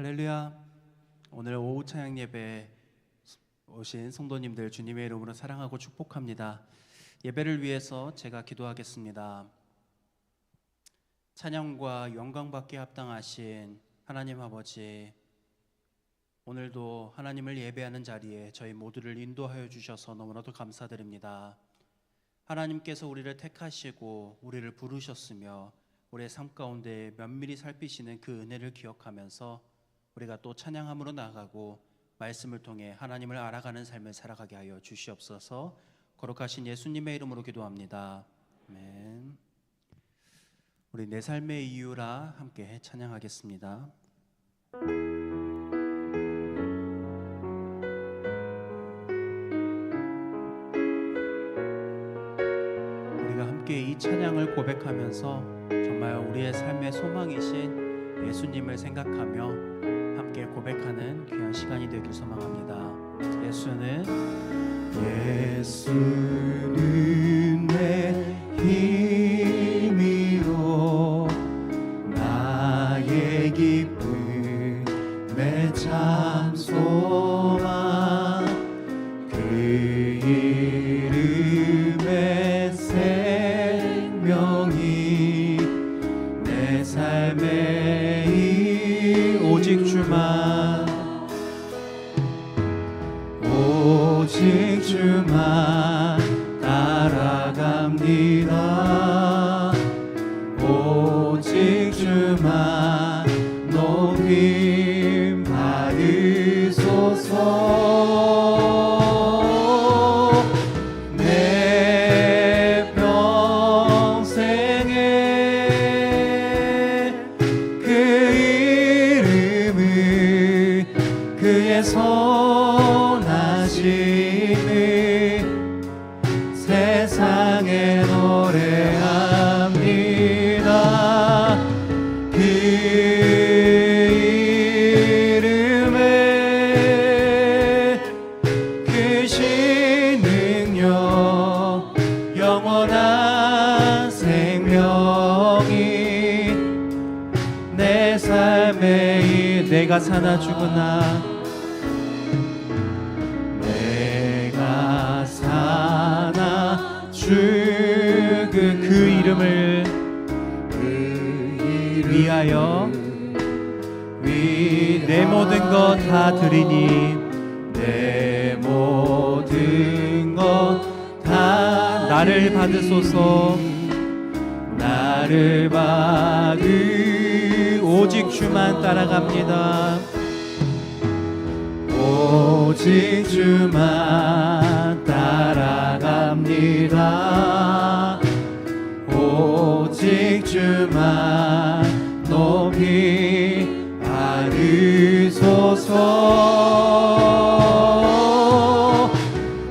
할렐루야. 오늘 오후 찬양 예배에 오신 성도님들 주님의 이름으로 사랑하고 축복합니다. 예배를 위해서 제가 기도하겠습니다. 찬양과 영광받기에 합당하신 하나님 아버지, 오늘도 하나님을 예배하는 자리에 저희 모두를 인도하여 주셔서 너무나도 감사드립니다. 하나님께서 우리를 택하시고 우리를 부르셨으며 우리의 삶 가운데 면밀히 살피시는 그 은혜를 기억하면서 우리가 또 찬양함으로 나아가고 말씀을 통해 하나님을 알아가는 삶을 살아가게 하여 주시옵소서. 거룩하신 예수님의 이름으로 기도합니다. 아멘. 우리 내 삶의 이유라 함께 찬양하겠습니다. 우리가 함께 이 찬양을 고백하면서 정말 우리의 삶의 소망이신 예수님을 생각하며 함께 고백하는 귀한 시간이 되길 소망합니다. 예수는 내 힘이요 나의 기쁨의 참 소망, 그 이름의 생명이 내 삶의 오직 주만 따라갑니다. 오직 주만 높임 받으소서. 내 평생에 그 이름을 그의 선하심을 세상에 노래합니다. 그 이름에 크신 능력 영원한 생명이 내 삶에 내가 사나 죽으나 죽은 그 이름을 위하여 내 모든 것 다 드리니 내 모든 것 다 나를 받으소서. 나를 오직 주만 따라갑니다. 오직 주만 따라갑니다. 오직 주만 높이 받으소서.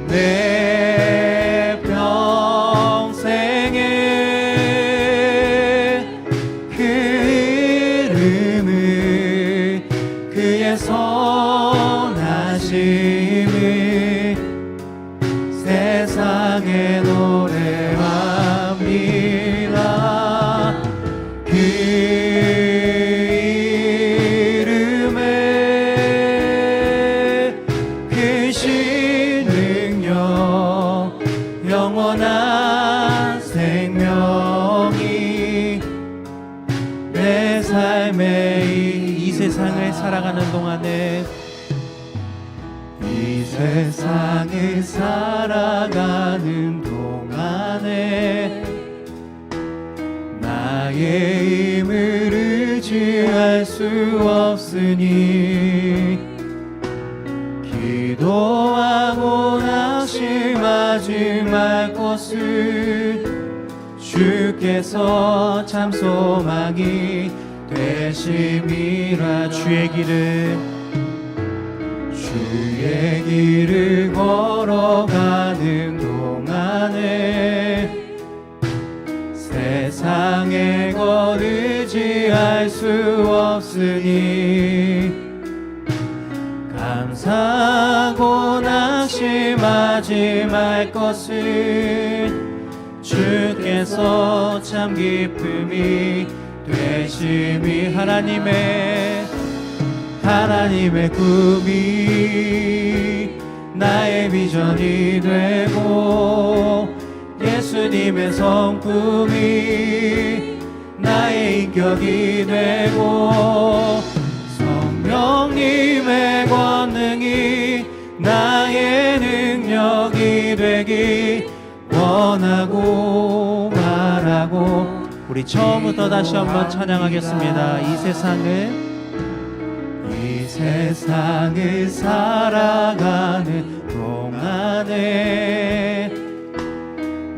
내 평생에 그 이름을 그의 선하심을 세상에 노래합니다. 그 이름에 크신 능력 영원한 생명이 내 삶의 이 세상을 살아가는 동안에 이 세상을 살아가는 동안에 나의 힘을 의지할 수 없으니 기도하고 낙심하지 말 것을 주께서 참 소망이 되심이라. 주의 길을 걸어가는 동안에 세상에 것 의지할 수 없으니 감사하고 낙심하지 말 것을 주께서 참 기쁨이 되심이. 하나님의 하나님의 꿈이 나의 비전이 되고 예수님의 성품이 나의 인격이 되고 성령님의 권능이 나의 능력이 되기 원하고 바라고. 우리 처음부터 다시 한번 찬양하겠습니다. 이 세상을 살아가는 동안에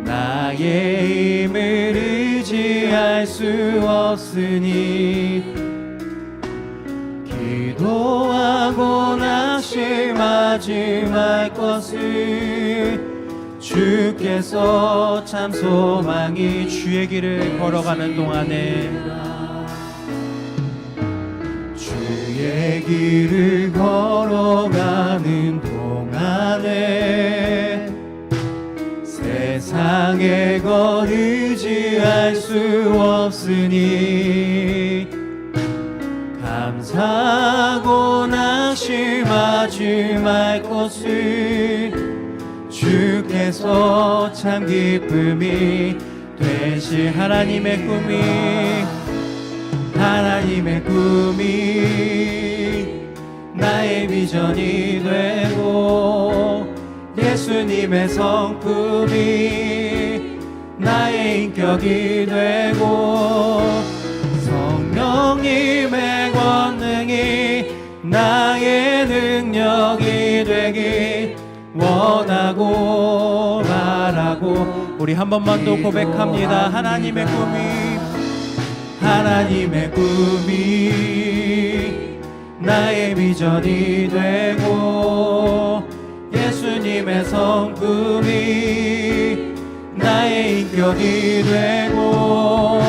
나의 힘을 의지할 수 없으니 기도하고 낙심하지 말 것을 주께서 참 소망이. 주의 길을 걸어가는 동안에 주의 길을 걸어가는 동안에 세상의 것 의지할 수 없으니 감사하고 낙심하지 말 것을 주께서 참 기쁨이 되시. 하나님의 꿈이 나의 비전이 되고 예수님의 성품이 나의 인격이 되고 성령님의 권능이 나의 능력이 되기 원하고 바라고. 우리 한 번만 더 고백합니다. 하나님의 꿈이 나의 비전이 되고 예수님의 성품이 나의 인격이 되고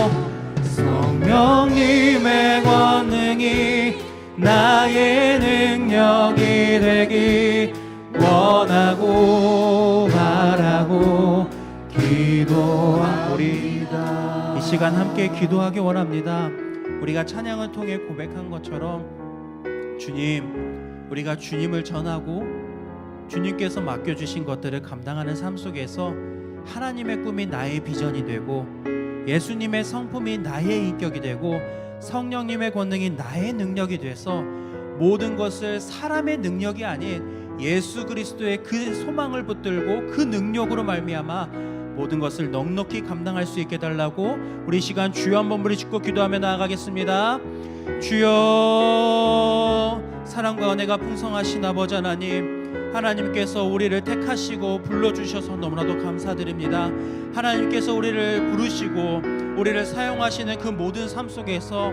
성령님의 권능이 나의 능력이 되기 원하고 바라고 기도합니다. 우리 이 시간 함께 기도하기 원합니다. 우리가 찬양을 통해 고백한 것처럼 주님, 우리가 주님을 전하고 주님께서 맡겨주신 것들을 감당하는 삶 속에서 하나님의 꿈이 나의 비전이 되고 예수님의 성품이 나의 인격이 되고 성령님의 권능이 나의 능력이 돼서 모든 것을 사람의 능력이 아닌 예수 그리스도의 그 소망을 붙들고 그 능력으로 말미암아 모든 것을 넉넉히 감당할 수 있게 달라고 우리 시간 주여 한번 부르짖고 기도하며 나아가겠습니다. 주여, 사랑과 은혜가 풍성하신 아버지 하나님, 하나님께서 우리를 택하시고 불러주셔서 너무나도 감사드립니다. 하나님께서 우리를 부르시고 우리를 사용하시는 그 모든 삶 속에서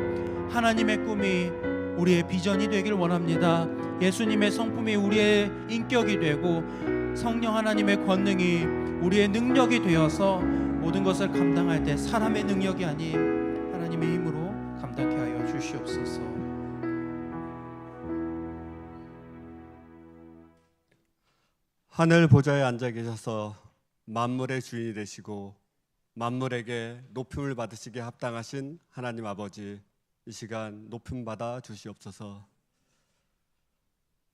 하나님의 꿈이 우리의 비전이 되길 원합니다. 예수님의 성품이 우리의 인격이 되고 성령 하나님의 권능이 우리의 능력이 되어서 모든 것을 감당할 때 사람의 능력이 아닌 하나님의 힘으로 감당케 하여 주시옵소서. 하늘 보좌에 앉아 계셔서 만물의 주인이 되시고 만물에게 높임을 받으시기에 합당하신 하나님 아버지, 이 시간 높임 받아 주시옵소서.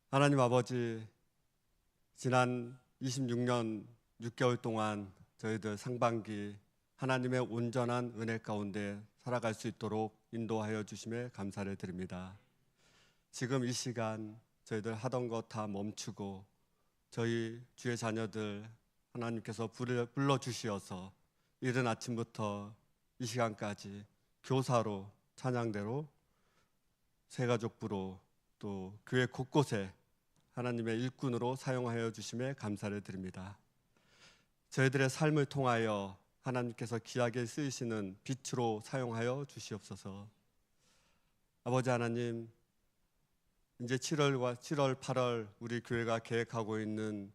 하나님 아버지, 지난 26년 6개월 동안 저희들 상반기 하나님의 온전한 은혜 가운데 살아갈 수 있도록 인도하여 주심에 감사를 드립니다. 지금 이 시간 저희들 하던 것 다 멈추고 저희 주의 자녀들 하나님께서 불러주시어서 이른 아침부터 이 시간까지 교사로, 찬양대로, 새가족부로, 또 교회 곳곳에 하나님의 일꾼으로 사용하여 주심에 감사를 드립니다. 저희들의 삶을 통하여 하나님께서 귀하게 쓰이시는 빛으로 사용하여 주시옵소서. 아버지 하나님, 이제 7월, 8월 우리 교회가 계획하고 있는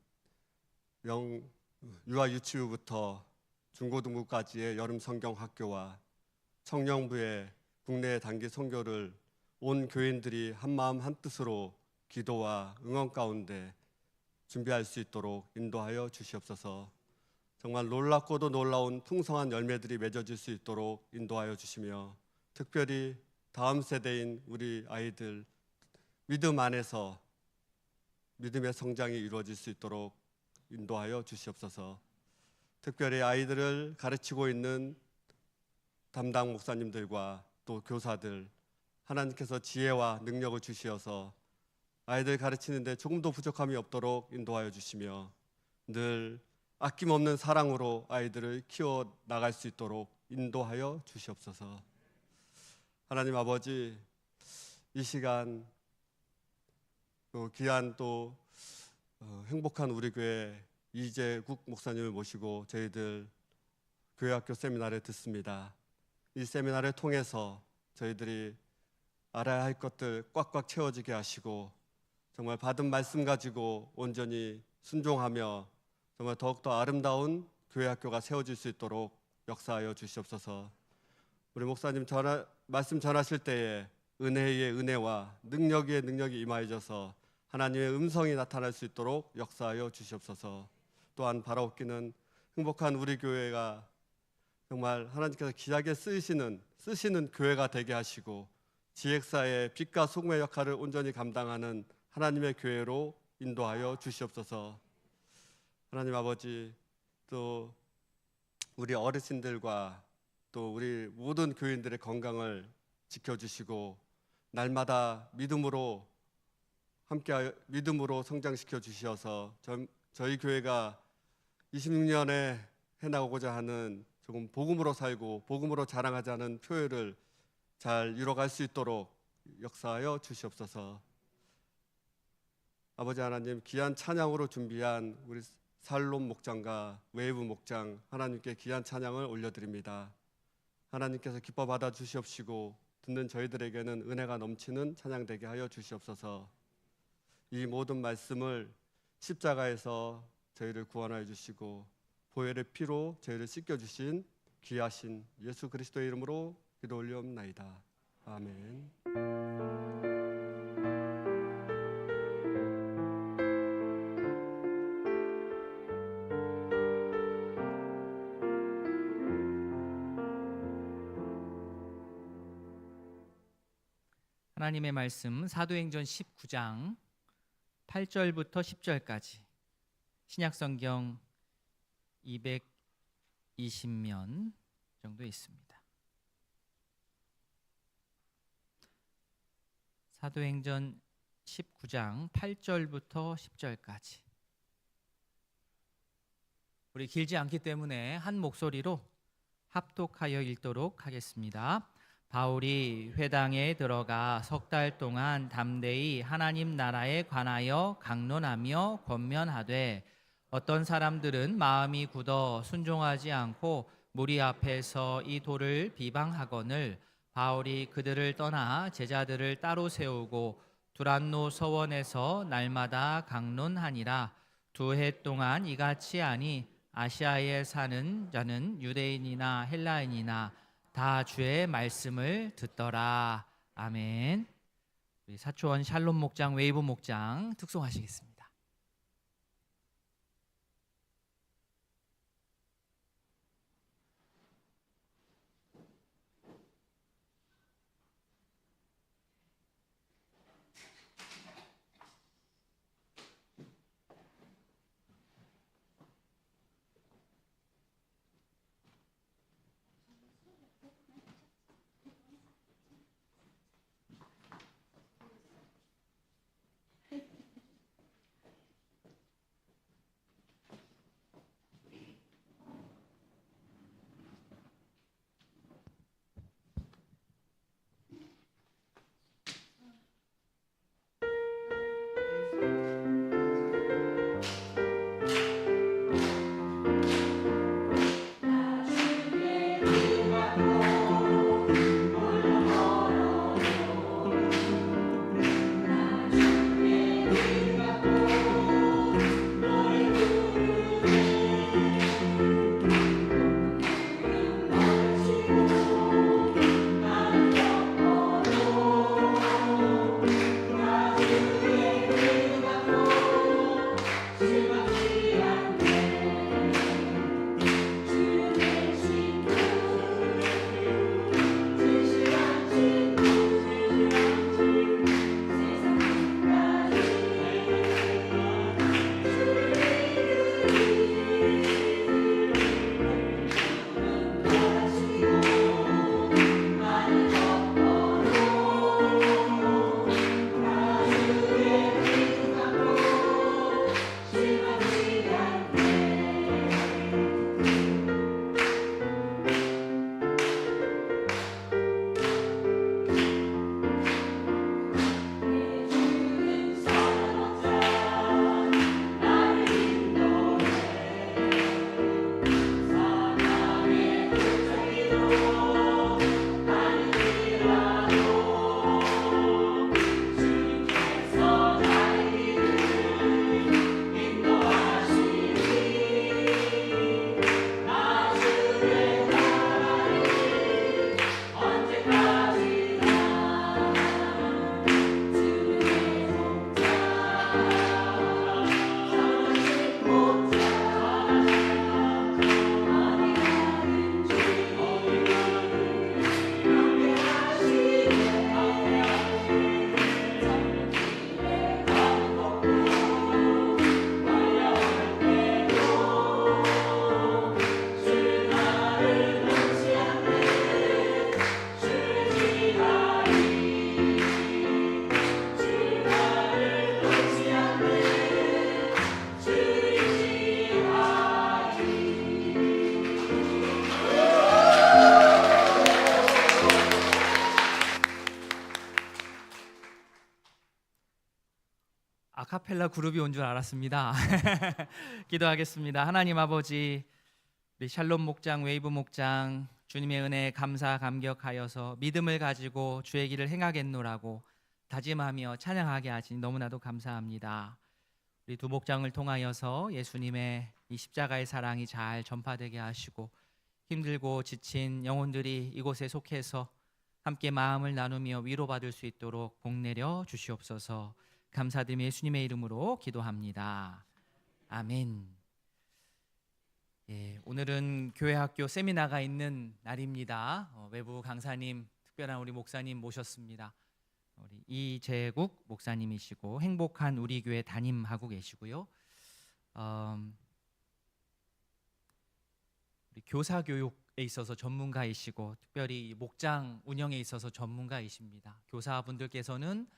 유아 유치부부터 중고등부까지의 여름 성경 학교와 청년부의 국내 단기 선교를 온 교인들이 한마음 한뜻으로 기도와 응원 가운데 준비할 수 있도록 인도하여 주시옵소서. 정말 놀랍고도 놀라운 풍성한 열매들이 맺어질 수 있도록 인도하여 주시며, 특별히 다음 세대인 우리 아이들, 믿음 안에서 믿음의 성장이 이루어질 수 있도록 인도하여 주시옵소서. 특별히 아이들을 가르치고 있는 담당 목사님들과 또 교사들, 하나님께서 지혜와 능력을 주시어서 아이들 가르치는데 조금도 부족함이 없도록 인도하여 주시며 늘 아낌없는 사랑으로 아이들을 키워 나갈 수 있도록 인도하여 주시옵소서. 하나님 아버지, 이 시간 또 귀한 또 행복한 우리 교회 이재국 목사님을 모시고 저희들 교회학교 세미나를 듣습니다. 이 세미나를 통해서 저희들이 알아야 할 것들 꽉꽉 채워지게 하시고 정말 받은 말씀 가지고 온전히 순종하며 정말 더욱더 아름다운 교회학교가 세워질 수 있도록 역사하여 주시옵소서. 우리 목사님 말씀 전하실 때에 은혜의 은혜와 능력의 능력이 임하여져서 하나님의 음성이 나타날 수 있도록 역사하여 주시옵소서. 또한 바라옵기는 행복한 우리 교회가 정말 하나님께서 귀하게 쓰시는 교회가 되게 하시고 지획사의 빛과 소금의 역할을 온전히 감당하는 하나님의 교회로 인도하여 주시옵소서. 하나님 아버지, 또 우리 어르신들과 또 우리 모든 교인들의 건강을 지켜주시고 날마다 믿음으로 함께 믿음으로 성장시켜 주시어서 저희 교회가 26년에 해나가고자 하는 조금 복음으로 살고 복음으로 자랑하자는 표현을 잘 이뤄갈 수 있도록 역사하여 주시옵소서. 아버지 하나님, 귀한 찬양으로 준비한 우리 살롬 목장과 웨이브 목장 하나님께 귀한 찬양을 올려드립니다. 하나님께서 기뻐 받아 주시옵시고 듣는 저희들에게는 은혜가 넘치는 찬양 되게 하여 주시옵소서. 이 모든 말씀을 십자가에서 저희를 구원하여 주시고 보혈의 피로 저희를 씻겨주신 귀하신 예수 그리스도의 이름으로 기도 올리옵나이다. 아멘. 하나님의 말씀 사도행전 19장 8절부터 10절까지 신약성경 220면 정도 있습니다. 사도행전 19장 8절부터 10절까지 우리 길지 않기 때문에 한 목소리로 합독하여 읽도록 하겠습니다. 바울이 회당에 들어가 석 달 동안 담대히 하나님 나라에 관하여 강론하며 권면하되 어떤 사람들은 마음이 굳어 순종하지 않고 무리 앞에서 이 도를 비방하거늘 바울이 그들을 떠나 제자들을 따로 세우고 두란노 서원에서 날마다 강론하니라. 2해 동안 이같이 하니 아시아에 사는 자는 유대인이나 헬라인이나 다 주의 말씀을 듣더라. 아멘. 우리 사초원 샬롬 목장 웨이브 목장 특송하시겠습니다. 아카펠라 그룹이 온 줄 알았습니다. 기도하겠습니다. 하나님 아버지, 우리 샬롬 목장, 웨이브 목장, 주님의 은혜에 감사 감격하여서 믿음을 가지고 주의 길을 행하겠노라고 다짐하며 찬양하게 하시니 너무나도 감사합니다. 우리 두 목장을 통하여서 예수님의 이 십자가의 사랑이 잘 전파되게 하시고 힘들고 지친 영혼들이 이곳에 속해서 함께 마음을 나누며 위로받을 수 있도록 복내려 주시옵소서. 감사드리며 예수님의 이름으로 기도합니다. 아멘. 예, 오늘은 교회학교 세미나가 있는 날입니다. 외부 강사님, 특별한 우리 목사님 모셨습니다. 우리 이재국 목사님이시고 행복한 우리 교회 담임하고 계시고요. 우리 교사 교육에 있어서 전문가이시고 특별히 목장 운영에 있어서 전문가이십니다. 교사분들께서는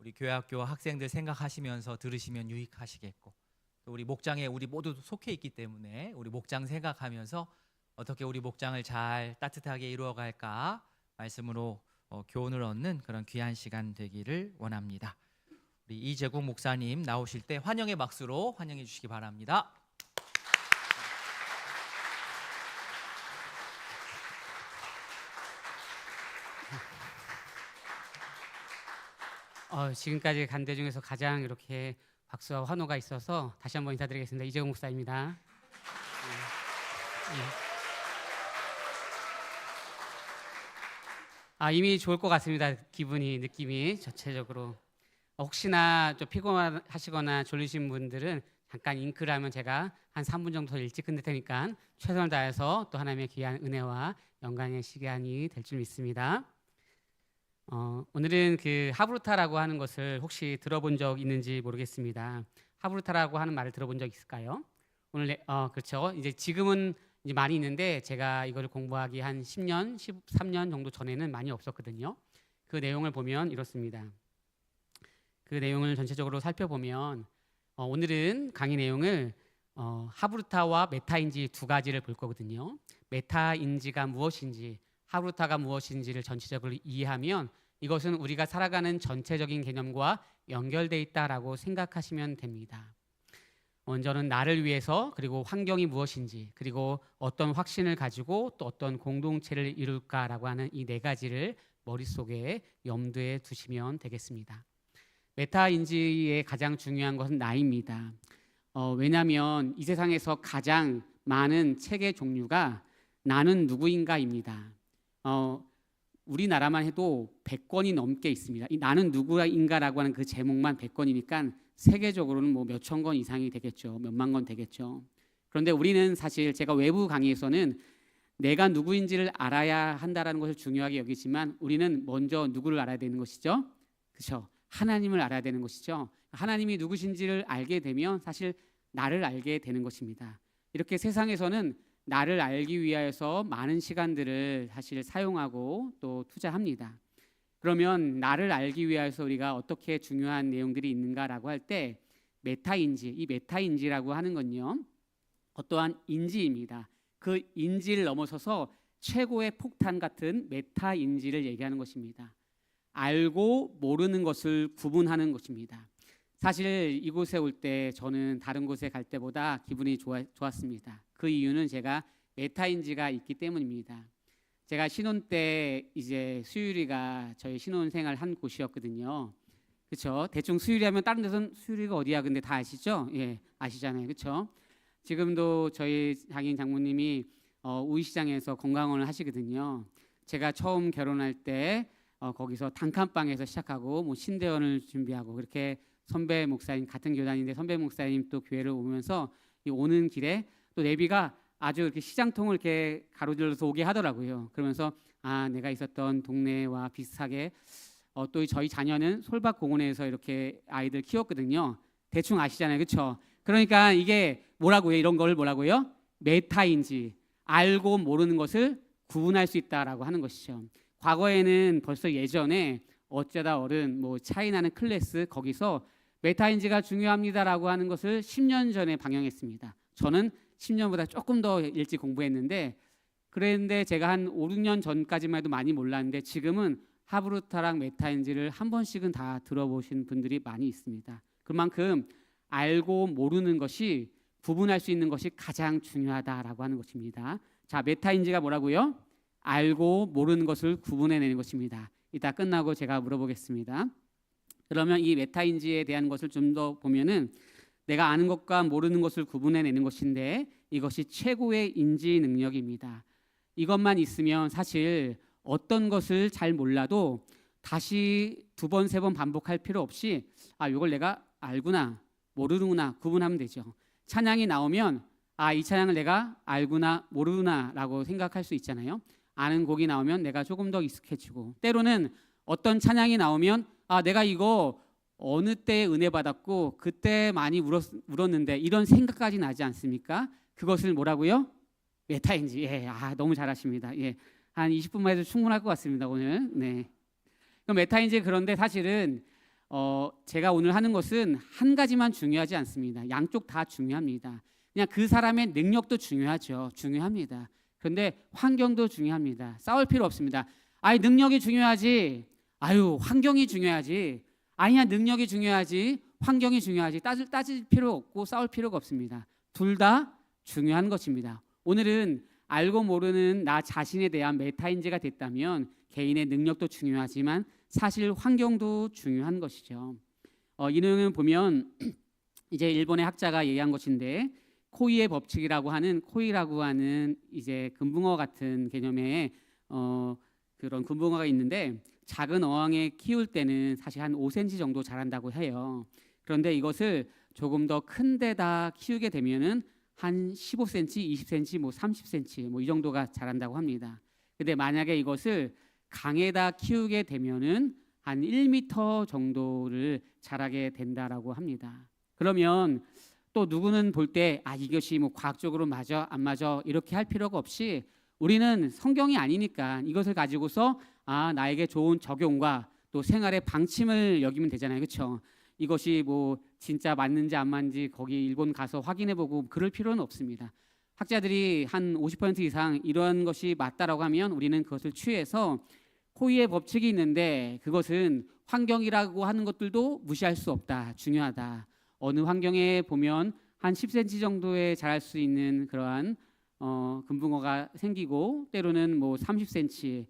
우리 교회학교 학생들 생각하시면서 들으시면 유익하시겠고, 또 우리 목장에 우리 모두 속해 있기 때문에 우리 목장 생각하면서 어떻게 우리 목장을 잘 따뜻하게 이루어갈까 말씀으로 교훈을 얻는 그런 귀한 시간 되기를 원합니다. 우리 이재국 목사님 나오실 때 환영의 박수로 환영해 주시기 바랍니다. 지금까지 간 데 중에서 가장 이렇게 박수와 환호가 있어서 다시 한번 인사드리겠습니다. 이재국 목사입니다. 이미 좋을 것 같습니다. 느낌이 전체적으로. 혹시나 좀 피곤하시거나 졸리신 분들은 잠깐 잉크를 하면 제가 한 3분 정도 더 일찍 끝낼 테니까 최선을 다해서 또 하나님의 귀한 은혜와 영광의 시간이 될 줄 믿습니다. 오늘은 그 하브루타라고 하는 것을 혹시 들어본 적 있는지 모르겠습니다. 하브루타라고 하는 말을 들어본 적 있을까요? 그렇죠. 이제 지금은 이제 많이 있는데 제가 이거를 공부하기 한 10년, 13년 정도 전에는 많이 없었거든요. 그 내용을 보면 이렇습니다. 그 내용을 전체적으로 살펴보면 오늘은 강의 내용을 하브루타와 메타인지 두 가지를 볼 거거든요. 메타인지가 무엇인지, 하브루타가 무엇인지를 전체적으로 이해하면 이것은 우리가 살아가는 전체적인 개념과 연결되어 있다라고 생각하시면 됩니다. 먼저는 나를 위해서, 그리고 환경이 무엇인지, 그리고 어떤 확신을 가지고 또 어떤 공동체를 이룰까라고 하는 이 네 가지를 머릿속에 염두에 두시면 되겠습니다. 메타인지의 가장 중요한 것은 나입니다. 왜냐하면 이 세상에서 가장 많은 책의 종류가 나는 누구인가입니다. 우리나라만 해도 100권이 넘게 있습니다. 이 나는 누구인가라고 하는 그 제목만 100권이니까 세계적으로는 뭐 몇천 권 이상이 되겠죠. 몇만 권 되겠죠. 그런데 우리는 사실 제가 외부 강의에서는 내가 누구인지를 알아야 한다라는 것을 중요하게 여기지만 우리는 먼저 누구를 알아야 되는 것이죠. 그렇죠. 하나님을 알아야 되는 것이죠. 하나님이 누구신지를 알게 되면 사실 나를 알게 되는 것입니다. 이렇게 세상에서는 나를 알기 위하여서 많은 시간들을 사실 사용하고 또 투자합니다. 그러면 나를 알기 위해서 우리가 어떻게 중요한 내용들이 있는가라고 할 때 메타인지, 이 메타인지라고 하는 건요, 어떠한 인지입니다. 그 인지를 넘어서서 최고의 폭탄 같은 메타인지를 얘기하는 것입니다. 알고 모르는 것을 구분하는 것입니다. 사실 이곳에 올 때 저는 다른 곳에 갈 때보다 기분이 좋았습니다. 그 이유는 제가 메타인지가 있기 때문입니다. 제가 신혼 때 이제 수유리가 저희 신혼생활 한 곳이었거든요. 그렇죠? 대충 수유리 하면 다른 데서는 수유리가 어디야? 근데 다 아시죠? 예, 아시잖아요. 그렇죠? 지금도 저희 장인 장모님이 우이시장에서 건강원을 하시거든요. 제가 처음 결혼할 때 거기서 단칸방에서 시작하고 뭐 신대원을 준비하고 그렇게 선배 목사님, 같은 교단인데 선배 목사님 또 교회를 오면서 이 오는 길에 또 내비가 아주 이렇게 시장통을 이렇게 가로질러서 오게 하더라고요. 그러면서 내가 있었던 동네와 비슷하게 또 저희 자녀는 솔밭공원에서 이렇게 아이들 키웠거든요. 대충 아시잖아요, 그렇죠? 그러니까 이게 뭐라고요? 이런 걸 뭐라고요? 메타인지, 알고 모르는 것을 구분할 수 있다라고 하는 것이죠. 과거에는 벌써 예전에 어쩌다 어른 뭐 차이나는 클래스 거기서 메타인지가 중요합니다라고 하는 것을 10년 전에 방영했습니다. 저는 10년보다 조금 더 일찍 공부했는데 그랬는데 제가 한 5, 6년 전까지만 해도 많이 몰랐는데 지금은 하브루타랑 메타인지를 한 번씩은 다 들어보신 분들이 많이 있습니다. 그만큼 알고 모르는 것이 구분할 수 있는 것이 가장 중요하다라고 하는 것입니다. 자, 메타인지가 뭐라고요? 알고 모르는 것을 구분해내는 것입니다. 이따 끝나고 제가 물어보겠습니다. 그러면 이 메타인지에 대한 것을 좀 더 보면은 내가 아는 것과 모르는 것을 구분해내는 것인데 이것이 최고의 인지 능력입니다. 이것만 있으면 사실 어떤 것을 잘 몰라도 다시 두 번, 세 번 반복할 필요 없이 이걸 내가 알구나, 모르는구나 구분하면 되죠. 찬양이 나오면 이 찬양을 내가 알구나, 모르구나라고 생각할 수 있잖아요. 아는 곡이 나오면 내가 조금 더 익숙해지고, 때로는 어떤 찬양이 나오면 내가 이거 어느 때에 은혜 받았고 그때 많이 울었는데 이런 생각까지 나지 않습니까? 그것을 뭐라고요? 메타인지. 너무 잘하십니다. 한 20분만 해도 충분할 것 같습니다, 오늘. 네. 그럼 메타인지, 그런데 사실은 제가 오늘 하는 것은 한 가지만 중요하지 않습니다. 양쪽 다 중요합니다. 그냥 그 사람의 능력도 중요하죠. 중요합니다. 그런데 환경도 중요합니다. 싸울 필요 없습니다. 능력이 중요하지. 환경이 중요하지. 아니야, 능력이 중요하지. 환경이 중요하지. 따질 필요 없고 싸울 필요가 없습니다. 둘 다 중요한 것입니다. 오늘은 알고 모르는 나 자신에 대한 메타인지가 됐다면 개인의 능력도 중요하지만 사실 환경도 중요한 것이죠. 이 내용을 보면 이제 일본의 학자가 얘기한 것인데, 코이의 법칙이라고 하는, 코이라고 하는 이제 금붕어 같은 개념의 그런 금붕어가 있는데, 작은 어항에 키울 때는 사실 한 5cm 정도 자란다고 해요. 그런데 이것을 조금 더 큰 데다 키우게 되면은 한 15cm, 20cm, 30cm 이 정도가 자란다고 합니다. 근데 만약에 이것을 강에다 키우게 되면은 한 1m 정도를 자라게 된다라고 합니다. 그러면 또 누구는 볼 때 이것이 과학적으로 맞아 안 맞아 이렇게 할 필요가 없이, 우리는 성경이 아니니까 이것을 가지고서 나에게 좋은 적용과 또 생활의 방침을 여기면 되잖아요. 그렇죠? 이것이 진짜 맞는지 안 맞는지 거기 일본 가서 확인해보고 그럴 필요는 없습니다. 학자들이 한 50% 이상 이런 것이 맞다라고 하면 우리는 그것을 취해서, 코이의 법칙이 있는데 그것은 환경이라고 하는 것들도 무시할 수 없다, 중요하다. 어느 환경에 보면 한 10cm 정도에 자랄 수 있는 그러한 금붕어가 생기고, 때로는 30cm,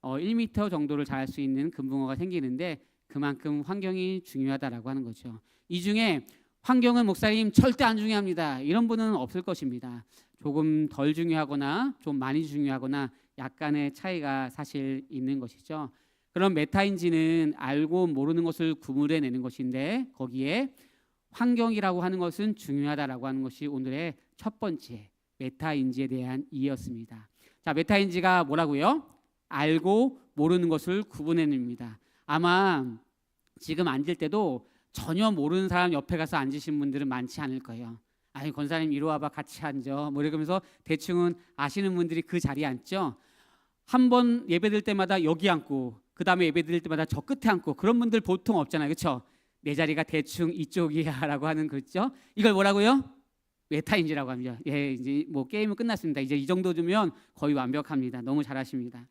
1m 정도를 자랄 수 있는 금붕어가 생기는데 그만큼 환경이 중요하다라고 하는 거죠. 이 중에 환경은 목사님 절대 안 중요합니다, 이런 분은 없을 것입니다. 조금 덜 중요하거나 좀 많이 중요하거나 약간의 차이가 사실 있는 것이죠. 그럼 메타인지는 알고 모르는 것을 구분해내는 것인데, 거기에 환경이라고 하는 것은 중요하다라고 하는 것이 오늘의 첫 번째 메타인지에 대한 이해였습니다. 자, 메타인지가 뭐라고요? 알고 모르는 것을 구분해냅니다. 아마 지금 앉을 때도 전혀 모르는 사람 옆에 가서 앉으신 분들은 많지 않을 거예요. 권사님 이리 와봐, 같이 앉아, 이러면서 대충은 아시는 분들이 그 자리에 앉죠. 한 번 예배 드릴 때마다 여기 앉고, 그 다음에 예배 드릴 때마다 저 끝에 앉고, 그런 분들 보통 없잖아요. 그렇죠? 내 자리가 대충 이쪽이야 라고 하는 거죠. 이걸 뭐라고요? 메타인지라고 합니다. 이제 게임은 끝났습니다. 이제 이 정도 주면 거의 완벽합니다. 너무 잘하십니다.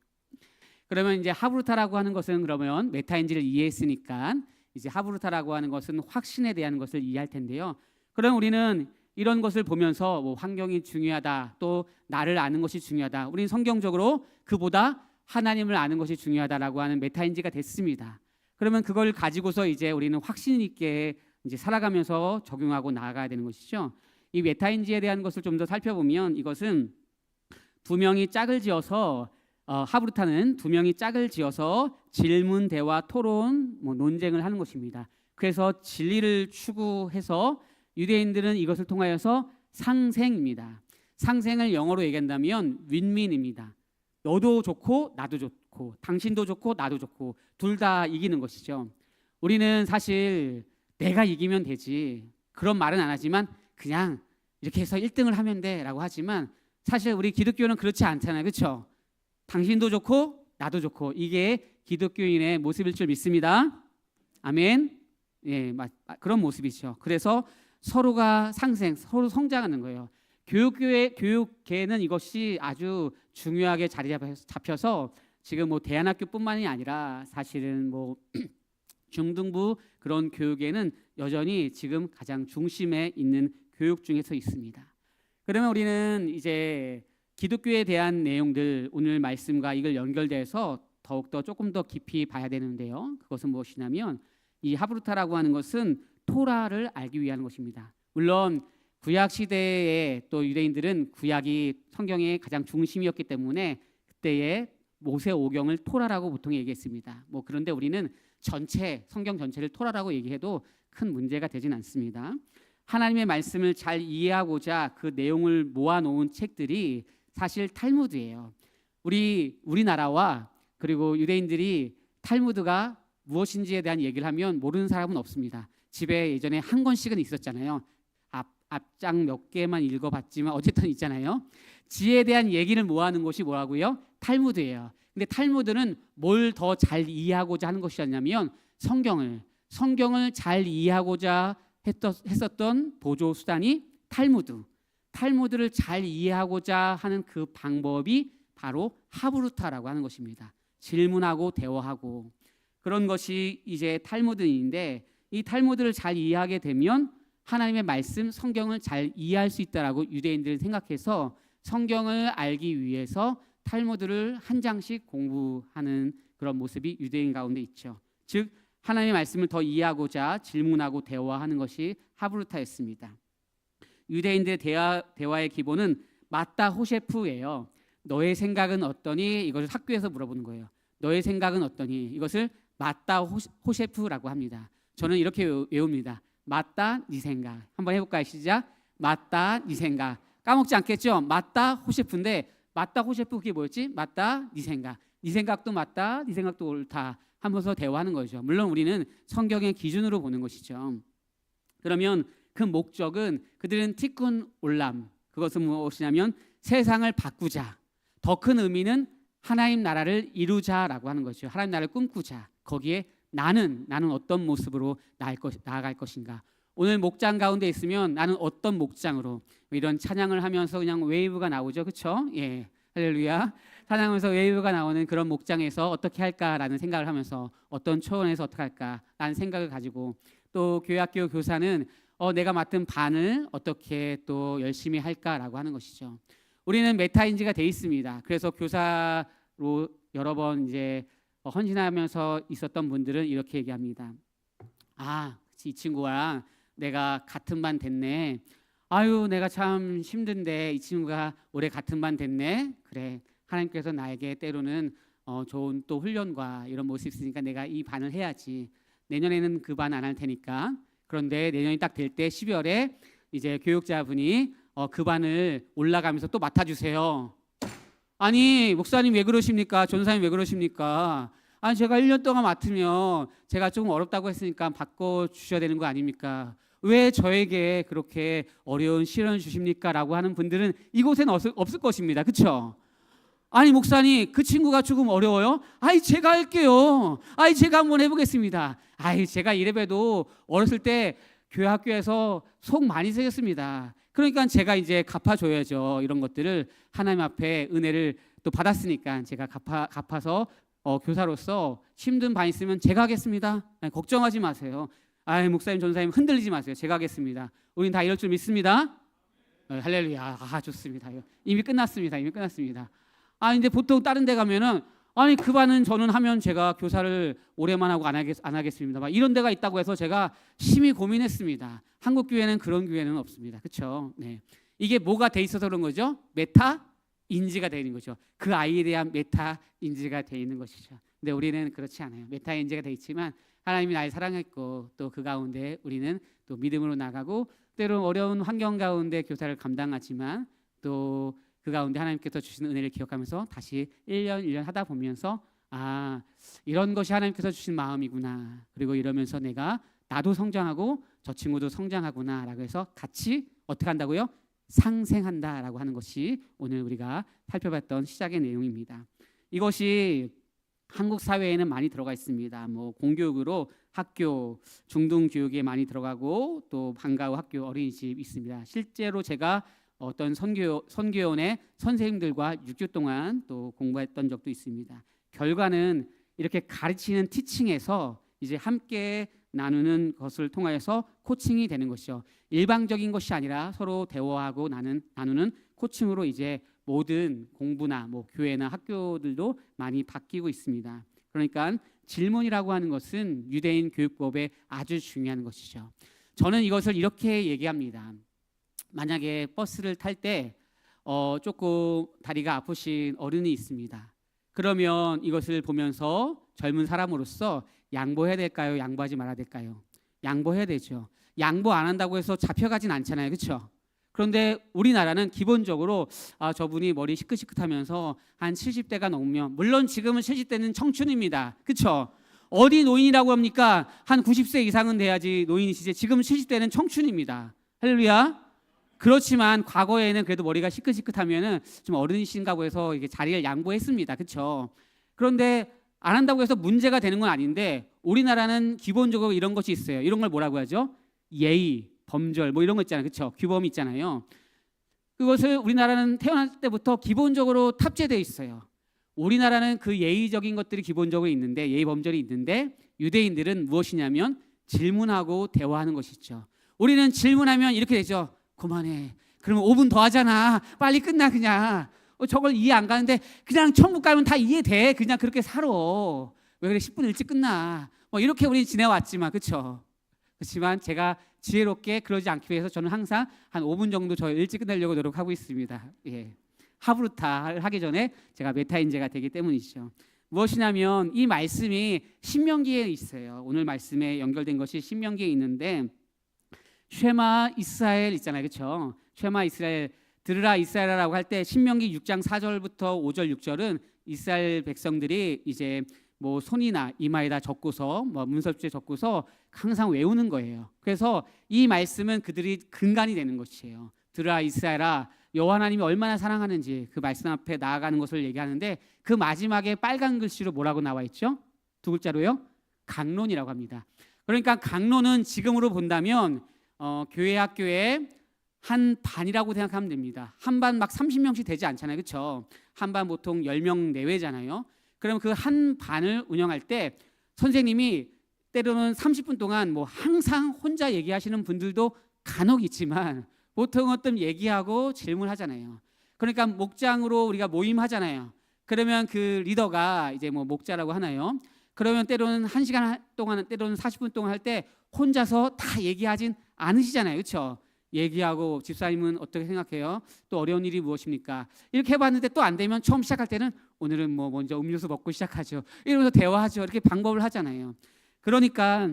그러면 이제 하브루타라고 하는 것은, 그러면 메타인지를 이해했으니까 이제 하브루타라고 하는 것은 확신에 대한 것을 이해할 텐데요. 그럼 우리는 이런 것을 보면서 환경이 중요하다, 또 나를 아는 것이 중요하다, 우리는 성경적으로 그보다 하나님을 아는 것이 중요하다라고 하는 메타인지가 됐습니다. 그러면 그걸 가지고서 이제 우리는 확신 있게 이제 살아가면서 적용하고 나아가야 되는 것이죠. 이 메타인지에 대한 것을 좀 더 살펴보면, 이것은 두 명이 짝을 지어서 하브루타는 두 명이 짝을 지어서 질문, 대화, 토론, 논쟁을 하는 것입니다. 그래서 진리를 추구해서 유대인들은 이것을 통하여서 상생입니다. 상생을 영어로 얘기한다면 윈윈입니다. 너도 좋고 나도 좋고, 당신도 좋고 나도 좋고, 둘 다 이기는 것이죠. 우리는 사실 내가 이기면 되지, 그런 말은 안 하지만 그냥 이렇게 해서 1등을 하면 돼라고 하지만, 사실 우리 기독교는 그렇지 않잖아요. 그렇죠? 당신도 좋고 나도 좋고, 이게 기독교인의 모습일 줄 믿습니다. 아멘. 그런 모습이죠. 그래서 서로가 상생, 서로 성장하는 거예요. 교육계는 이것이 아주 중요하게 자리 잡혀서 지금 대안학교뿐만이 아니라 사실은 중등부 그런 교육에는 여전히 지금 가장 중심에 있는 교육 중에서 있습니다. 그러면 우리는 이제 기독교에 대한 내용들 오늘 말씀과 이걸 연결돼서 더욱더 조금 더 깊이 봐야 되는데요. 그것은 무엇이냐면 이 하브루타라고 하는 것은 토라를 알기 위한 것입니다. 물론 구약 시대에 또 유대인들은 구약이 성경의 가장 중심이었기 때문에 그때의 모세 오경을 토라라고 보통 얘기했습니다. 그런데 우리는 전체 성경 전체를 토라라고 얘기해도 큰 문제가 되진 않습니다. 하나님의 말씀을 잘 이해하고자 그 내용을 모아놓은 책들이 사실 탈무드예요. 우리나라와 그리고 유대인들이 탈무드가 무엇인지에 대한 얘기를 하면 모르는 사람은 없습니다. 집에 예전에 한 권씩은 있었잖아요. 앞장 몇 개만 읽어봤지만 어쨌든 있잖아요. 지혜에 대한 얘기를 모아놓은 것이 뭐라고요? 탈무드예요. 근데 탈무드는 뭘 더 잘 이해하고자 하는 것이었냐면 성경을 잘 이해하고자 했었던 보조 수단이 탈무드를 잘 이해하고자 하는 그 방법이 바로 하브루타라고 하는 것입니다. 질문하고 대화하고 그런 것이 이제 탈무드인데 이 탈무드를 잘 이해하게 되면 하나님의 말씀, 성경을 잘 이해할 수 있다라고 유대인들은 생각해서 성경을 알기 위해서 탈무드를 한 장씩 공부하는 그런 모습이 유대인 가운데 있죠. 즉 하나님의 말씀을 더 이해하고자 질문하고 대화하는 것이 하브루타였습니다. 유대인들의 대화의 기본은 마따 호셰프예요. 너의 생각은 어떠니? 이것을 학교에서 물어보는 거예요. 너의 생각은 어떠니? 이것을 마따 호셰프라고 합니다. 저는 이렇게 외웁니다. 마따 네 생각. 한번 해볼까요? 시작. 마따 네 생각. 까먹지 않겠죠? 마따 호셰프인데 마따 호셰프 그게 뭐였지? 마따 네 생각. 네 생각도 맞다. 네 생각도 옳다. 하면서 대화하는 거죠. 물론 우리는 성경의 기준으로 보는 것이죠. 그러면 그 목적은 그들은 티쿤 올람. 그것은 무엇이냐면 세상을 바꾸자. 더 큰 의미는 하나님 나라를 이루자라고 하는 것이죠. 하나님 나라를 꿈꾸자. 거기에 나는 어떤 모습으로 나아갈 것인가. 오늘 목장 가운데 있으면 나는 어떤 목장으로 이런 찬양을 하면서 그냥 웨이브가 나오죠. 그렇죠? 예. 할렐루야. 찬양하면서 웨이브가 나오는 그런 목장에서 어떻게 할까라는 생각을 하면서 어떤 초원에서 어떻게 할까라는 생각을 가지고 또 교회학교 교사는 내가 맡은 반을 어떻게 또 열심히 할까라고 하는 것이죠. 우리는 메타인지가 돼 있습니다. 그래서 교사로 여러 번 이제 헌신하면서 있었던 분들은 이렇게 얘기합니다. 이 친구랑 내가 같은 반 됐네. 아유, 내가 참 힘든데 이 친구가 올해 같은 반 됐네. 그래, 하나님께서 나에게 때로는 좋은 또 훈련과 이런 모습이 있으니까 내가 이 반을 해야지. 내년에는 그 반 안 할 테니까. 그런데 내년이 딱 될 때 12월에 이제 교육자분이 그 반을 올라가면서 또 맡아주세요. 아니, 목사님 왜 그러십니까? 전사님 왜 그러십니까? 아니, 제가 1년 동안 맡으면 제가 조금 어렵다고 했으니까 바꿔주셔야 되는 거 아닙니까? 왜 저에게 그렇게 어려운 시련을 주십니까? 라고 하는 분들은 이곳에는 없을 것입니다. 그렇죠? 아니, 목사님 그 친구가 조금 어려워요? 제가 할게요. 제가 한번 해보겠습니다. 제가 이래봬도 어렸을 때 교회 학교에서 속 많이 새겼습니다. 그러니까 제가 이제 갚아줘야죠. 이런 것들을 하나님 앞에 은혜를 또 받았으니까 제가 갚아서 교사로서 힘든 반 있으면 제가 하겠습니다. 걱정하지 마세요. 목사님 전사님 흔들리지 마세요. 제가 하겠습니다. 우린 다 이럴 줄 믿습니다. 할렐루야. 좋습니다. 이미 끝났습니다. 근데 보통 다른 데 가면은 그 반은 저는 하면 제가 교사를 오래만 하고 안 하겠습니다. 이런 데가 있다고 해서 제가 심히 고민했습니다. 한국 교회는 그런 교회는 없습니다. 그렇죠? 네. 이게 뭐가 돼 있어서 그런 거죠? 메타 인지가 되어 있는 거죠. 그 아이에 대한 메타 인지가 되어 있는 것이죠. 근데 우리는 그렇지 않아요. 메타 인지가 되어 있지만 하나님이 나를 사랑했고 또 그 가운데 우리는 또 믿음으로 나가고 때로 어려운 환경 가운데 교사를 감당하지만 또 그 가운데 하나님께서 주신 은혜를 기억하면서 다시 1년 하다 보면서 이런 것이 하나님께서 주신 마음이구나. 그리고 이러면서 나도 성장하고 저 친구도 성장하구나라고 해서 같이 어떻게 한다고요? 상생한다라고 하는 것이 오늘 우리가 살펴봤던 시작의 내용입니다. 이것이 한국 사회에는 많이 들어가 있습니다. 공교육으로 학교, 중등 교육에 많이 들어가고 또 방과 후 학교, 어린이집 있습니다. 실제로 제가 어떤 선교원의 선생님들과 6주 동안 또 공부했던 적도 있습니다. 결과는 이렇게 가르치는 티칭에서 이제 함께 나누는 것을 통하여서 코칭이 되는 것이죠. 일방적인 것이 아니라 서로 대화하고 나누는 코칭으로 이제 모든 공부나 뭐 교회나 학교들도 많이 바뀌고 있습니다. 그러니까 질문이라고 하는 것은 유대인 교육법에 아주 중요한 것이죠. 저는 이것을 이렇게 얘기합니다. 만약에 버스를 탈 때 조금 다리가 아프신 어른이 있습니다. 그러면 이것을 보면서 젊은 사람으로서 양보해야 될까요? 양보하지 말아야 될까요? 양보해야 되죠. 양보 안 한다고 해서 잡혀가진 않잖아요. 그렇죠? 그런데 우리나라는 기본적으로 저분이 머리 시끗시끗하면서 한 70대가 넘으면, 물론 지금은 70대는 청춘입니다. 그렇죠? 어디 노인이라고 합니까? 한 90세 이상은 돼야지 노인이시지. 지금 70대는 청춘입니다. 할렐루야. 그렇지만 과거에는 그래도 머리가 시끗시끗하면은 좀 어른이신가고 해서 이게 자리를 양보했습니다. 그렇죠? 그런데 안 한다고 해서 문제가 되는 건 아닌데, 우리나라는 기본적으로 이런 것이 있어요. 이런 걸 뭐라고 하죠? 예의, 범절 뭐 이런 거 있잖아요. 그렇죠? 규범이 있잖아요. 그것을 우리나라는 태어날 때부터 기본적으로 탑재되어 있어요. 우리나라는 그 예의적인 것들이 기본적으로 있는데, 예의 범절이 있는데, 유대인들은 무엇이냐면 질문하고 대화하는 것이죠. 우리는 질문하면 이렇게 되죠. 그만해. 그러면 5분 더 하잖아. 빨리 끝나 그냥. 저걸 이해 안 가는데 그냥 천국 가면 다 이해돼. 그냥 그렇게 살아. 왜 그래 10분 일찍 끝나. 뭐 이렇게 우리 지내왔지만, 그렇죠? 그렇지만 제가 지혜롭게 그러지 않기 위해서 저는 항상 한 5분 정도 저 일찍 끝내려고 노력하고 있습니다. 예. 하브루타 하기 전에 제가 메타인제가 되기 때문이죠. 무엇이냐면 이 말씀이 신명기에 있어요. 오늘 말씀에 연결된 것이 신명기에 있는데, 쉐마 이스라엘 있잖아요. 그렇죠? 쉐마 이스라엘, 들으라 이스라엘이라고 할 때 신명기 6장 4절부터 5절 6절은 이스라엘 백성들이 이제 뭐 손이나 이마에다 적고서 뭐 문설주에 적고서 항상 외우는 거예요. 그래서 이 말씀은 그들이 근간이 되는 것이에요. 들으라 이스라엘아, 여호와 하나님이 얼마나 사랑하는지 그 말씀 앞에 나아가는 것을 얘기하는데, 그 마지막에 빨간 글씨로 뭐라고 나와 있죠? 두 글자로요? 강론이라고 합니다. 그러니까 강론은 지금으로 본다면 교회 학교에 한 반이라고 생각하면 됩니다. 한 반 막 30명씩 되지 않잖아요. 그렇죠? 한 반 보통 10명 내외잖아요. 그럼 그 한 반을 운영할 때 선생님이 때로는 30분 동안 뭐 항상 혼자 얘기하시는 분들도 간혹 있지만, 보통 어떤 얘기하고 질문하잖아요. 그러니까 목장으로 우리가 모임하잖아요. 그러면 그 리더가 이제 뭐 목자라고 하나요? 그러면 때로는 1시간 동안, 때로는 40분 동안 할 때 혼자서 다 얘기하진 않으시잖아요. 그렇죠? 얘기하고 집사님은 어떻게 생각해요? 또 어려운 일이 무엇입니까? 이렇게 해봤는데 또 안 되면 처음 시작할 때는 오늘은 뭐 먼저 음료수 먹고 시작하죠. 이러면서 대화하죠. 이렇게 방법을 하잖아요. 그러니까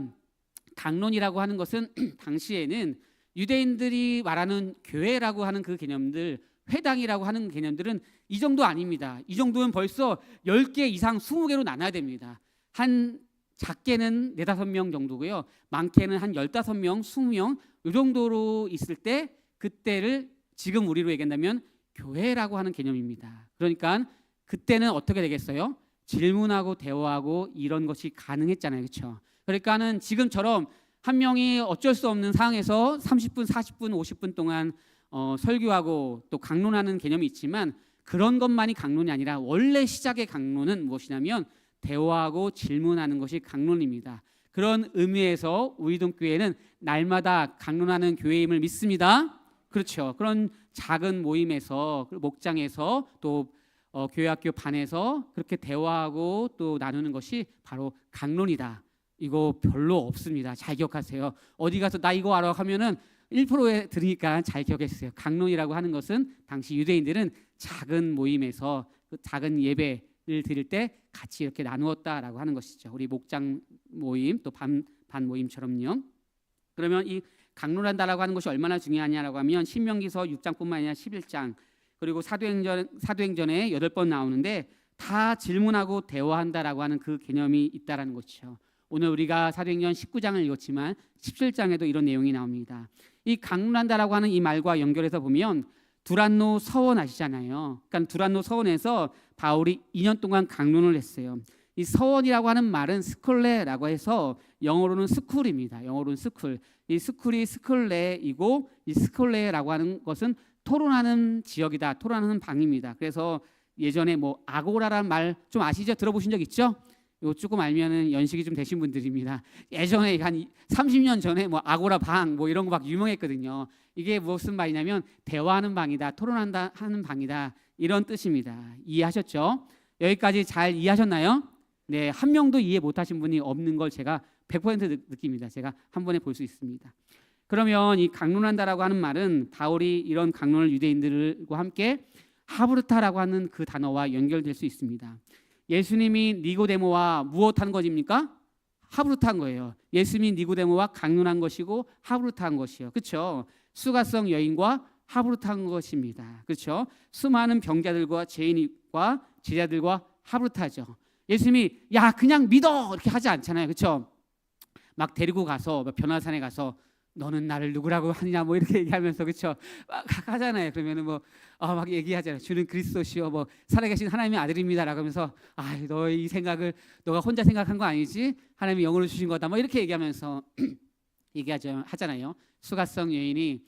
강론이라고 하는 것은 당시에는 유대인들이 말하는 교회라고 하는 그 개념들, 회당이라고 하는 개념들은 이 정도 아닙니다. 이 정도면 벌써 10개 이상 20개로 나눠야 됩니다. 한 작게는 4-5명 정도고요. 많게는 한 15명, 20명 이 정도로 있을 때, 그때를 지금 우리로 얘기한다면 교회라고 하는 개념입니다. 그러니까 그때는 어떻게 되겠어요? 질문하고 대화하고 이런 것이 가능했잖아요. 그렇죠? 그러니까는 지금처럼 한 명이 어쩔 수 없는 상황에서 30분, 40분, 50분 동안 설교하고 또 강론하는 개념이 있지만, 그런 것만이 강론이 아니라 원래 시작의 강론은 무엇이냐면 대화하고 질문하는 것이 강론입니다. 그런 의미에서 우리동교회는 날마다 강론하는 교회임을 믿습니다. 그렇죠? 그런 작은 모임에서, 목장에서 또 교회학교 반에서 그렇게 대화하고 또 나누는 것이 바로 강론이다. 이거 별로 없습니다. 잘 기억하세요. 어디 가서 나 이거 알아 하면은 1%에 들으니까 잘 기억했어요. 강론이라고 하는 것은 당시 유대인들은 작은 모임에서 그 작은 예배를 드릴 때 같이 이렇게 나누었다라고 하는 것이죠. 우리 목장 모임 또 반 모임처럼요. 그러면 이 강론한다라고 하는 것이 얼마나 중요하냐라고 하면 신명기서 6장뿐만 아니라 11장 그리고 사도행전에 8번 나오는데 다 질문하고 대화한다라고 하는 그 개념이 있다라는 것이죠. 오늘 우리가 사도행전 19장을 읽었지만 17장에도 이런 내용이 나옵니다. 이 강론한다라고 하는 이 말과 연결해서 보면 두란노 서원 아시잖아요. 그러니까 두란노 서원에서 바울이 2년 동안 강론을 했어요. 이 서원이라고 하는 말은 스콜레라고 해서 영어로는 스쿨입니다. 영어로는 스쿨. 이 스쿨이 스콜레이고 이 스콜레라고 하는 것은 토론하는 지역이다. 토론하는 방입니다. 그래서 예전에 뭐 아고라라는 말 좀 아시죠? 들어보신 적 있죠? 요 조금 알면은 연식이 좀 되신 분들입니다. 예전에 한 30년 전에 뭐 아고라 방 뭐 이런 거 막 유명했거든요. 이게 무슨 말이냐면 대화하는 방이다, 토론한다 하는 방이다 이런 뜻입니다. 이해하셨죠? 여기까지 잘 이해하셨나요? 네, 한 명도 이해 못하신 분이 없는 걸 제가 100% 느낍니다. 제가 한 번에 볼 수 있습니다. 그러면 이 강론한다라고 하는 말은 바울이 이런 강론을 유대인들과 함께 하브르타라고 하는 그 단어와 연결될 수 있습니다. 예수님이 니고데모와 무엇한 것입니까? 하브르타한 거예요. 예수님이 니고데모와 강론한 것이고 하브르타한 것이요. 그렇죠? 수가성 여인과 하브르타한 것입니다. 그렇죠? 수많은 병자들과 죄인과 제자들과 하브르타죠. 예수님이 야 그냥 믿어 이렇게 하지 않잖아요. 그렇죠? 막 데리고 가서 변화산에 가서 너는 나를 누구라고 하느냐 뭐 이렇게 얘기하면서 그렇죠 막 하잖아요. 그러면은 뭐 막 얘기하잖아요. 주는 그리스도시요 뭐 살아계신 하나님의 아들입니다라고 하면서 너 이 생각을 너가 혼자 생각한 거 아니지 하나님이 영으로 주신 거다 뭐 이렇게 얘기하면서 하잖아요. 수가성 여인이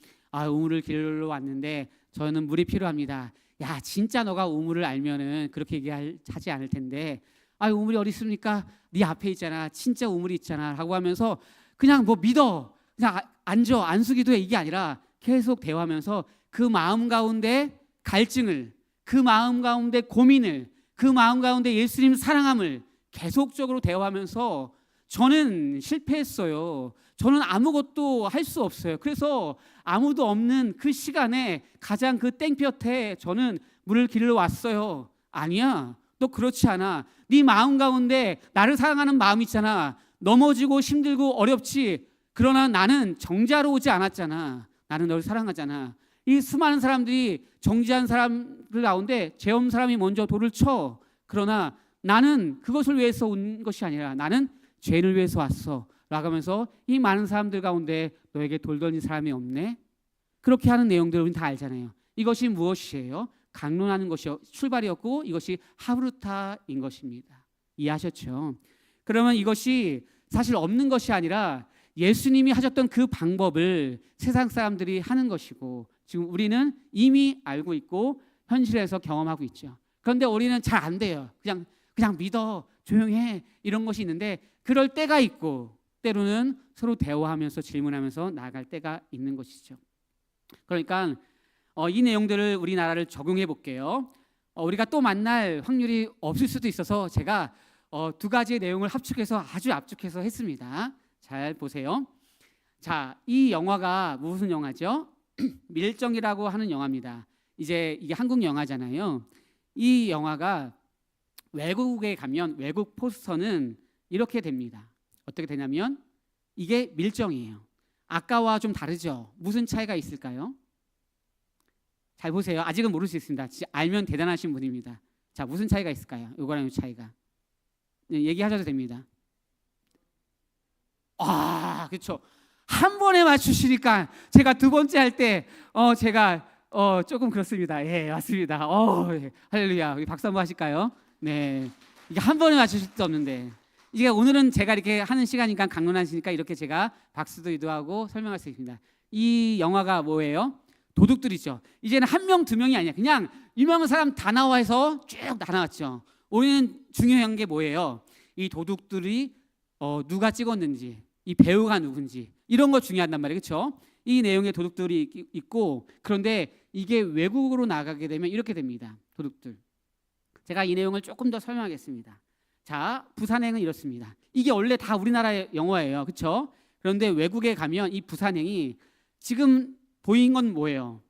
우물을 길러 왔는데 저는 물이 필요합니다. 야 진짜 너가 우물을 알면은 그렇게 얘기하지 않을 텐데 우물이 어디 있습니까? 네 앞에 있잖아. 진짜 우물이 있잖아 라고 하면서 그냥 뭐 믿어 그냥 앉아 안수기도해 이게 아니라 계속 대화하면서 그 마음 가운데 갈증을 그 마음 가운데 고민을 그 마음 가운데 예수님 사랑함을 계속적으로 대화하면서 저는 실패했어요. 저는 아무것도 할 수 없어요. 그래서 아무도 없는 그 시간에 가장 그 땡볕에 저는 물을 길러 왔어요. 아니야 너 그렇지 않아. 네 마음 가운데 나를 사랑하는 마음이 있잖아. 넘어지고 힘들고 어렵지. 그러나 나는 정자로 오지 않았잖아. 나는 너를 사랑하잖아. 이 수많은 사람들이 정지한 사람들 가운데 죄 없는 사람이 먼저 돌을 쳐. 그러나 나는 그것을 위해서 온 것이 아니라 나는 죄를 위해서 왔어 라고 하면서 이 많은 사람들 가운데 너에게 돌 던진 사람이 없네. 그렇게 하는 내용들을 우리는 다 알잖아요. 이것이 무엇이에요? 강론하는 것이 출발이었고 이것이 하브르타인 것입니다. 이해하셨죠? 그러면 이것이 사실 없는 것이 아니라 예수님이 하셨던 그 방법을 세상 사람들이 하는 것이고 지금 우리는 이미 알고 있고 현실에서 경험하고 있죠. 그런데 우리는 잘 안 돼요. 그냥 믿어 조용해 이런 것이 있는데 그럴 때가 있고 때로는 서로 대화하면서 질문하면서 나아갈 때가 있는 것이죠. 그러니까 이 내용들을 우리나라를 적용해 볼게요. 우리가 또 만날 확률이 없을 수도 있어서 제가 두 가지의 내용을 합축해서 아주 압축해서 했습니다. 잘 보세요. 자, 이 영화가 무슨 영화죠? 밀정이라고 하는 영화입니다. 이제 이게 한국 영화잖아요. 이 영화가 외국에 가면 외국 포스터는 이렇게 됩니다. 어떻게 되냐면 이게 밀정이에요. 아까와 좀 다르죠? 무슨 차이가 있을까요? 잘 보세요. 아직은 모를 수 있습니다. 알면 대단하신 분입니다. 자, 무슨 차이가 있을까요? 이거랑 이 차이가. 얘기하셔도 됩니다. 그렇죠. 한 번에 맞추시니까 제가 두 번째 할 때 제가 조금 그렇습니다. 예, 맞습니다. 예. 할렐루야. 우리 박수 한번 하실까요? 네. 이게 한 번에 맞추실 수 없는데 이게 오늘은 제가 이렇게 하는 시간이니까 강론하시니까 이렇게 제가 박수도 유도하고 설명할 수 있습니다. 이 영화가 뭐예요? 도둑들이죠. 이제는 한 명, 두 명이 아니야. 그냥 유명한 사람 다 나와서 쭉 다 나왔죠. 우리는 중요한 게 뭐예요? 이 도둑들이 누가 찍었는지, 이 배우가 누군지 이런 거 중요하단 말이에요. 그렇죠? 이 내용에 도둑들이 있고 그런데 이게 외국으로 나가게 되면 이렇게 됩니다. 도둑들. 제가 이 내용을 조금 더 설명하겠습니다. 자, 부산행은 이렇습니다. 이게 원래 다 우리나라의 영화예요. 그렇죠? 그런데 외국에 가면 이 부산행이 지금 보인 건 뭐예요?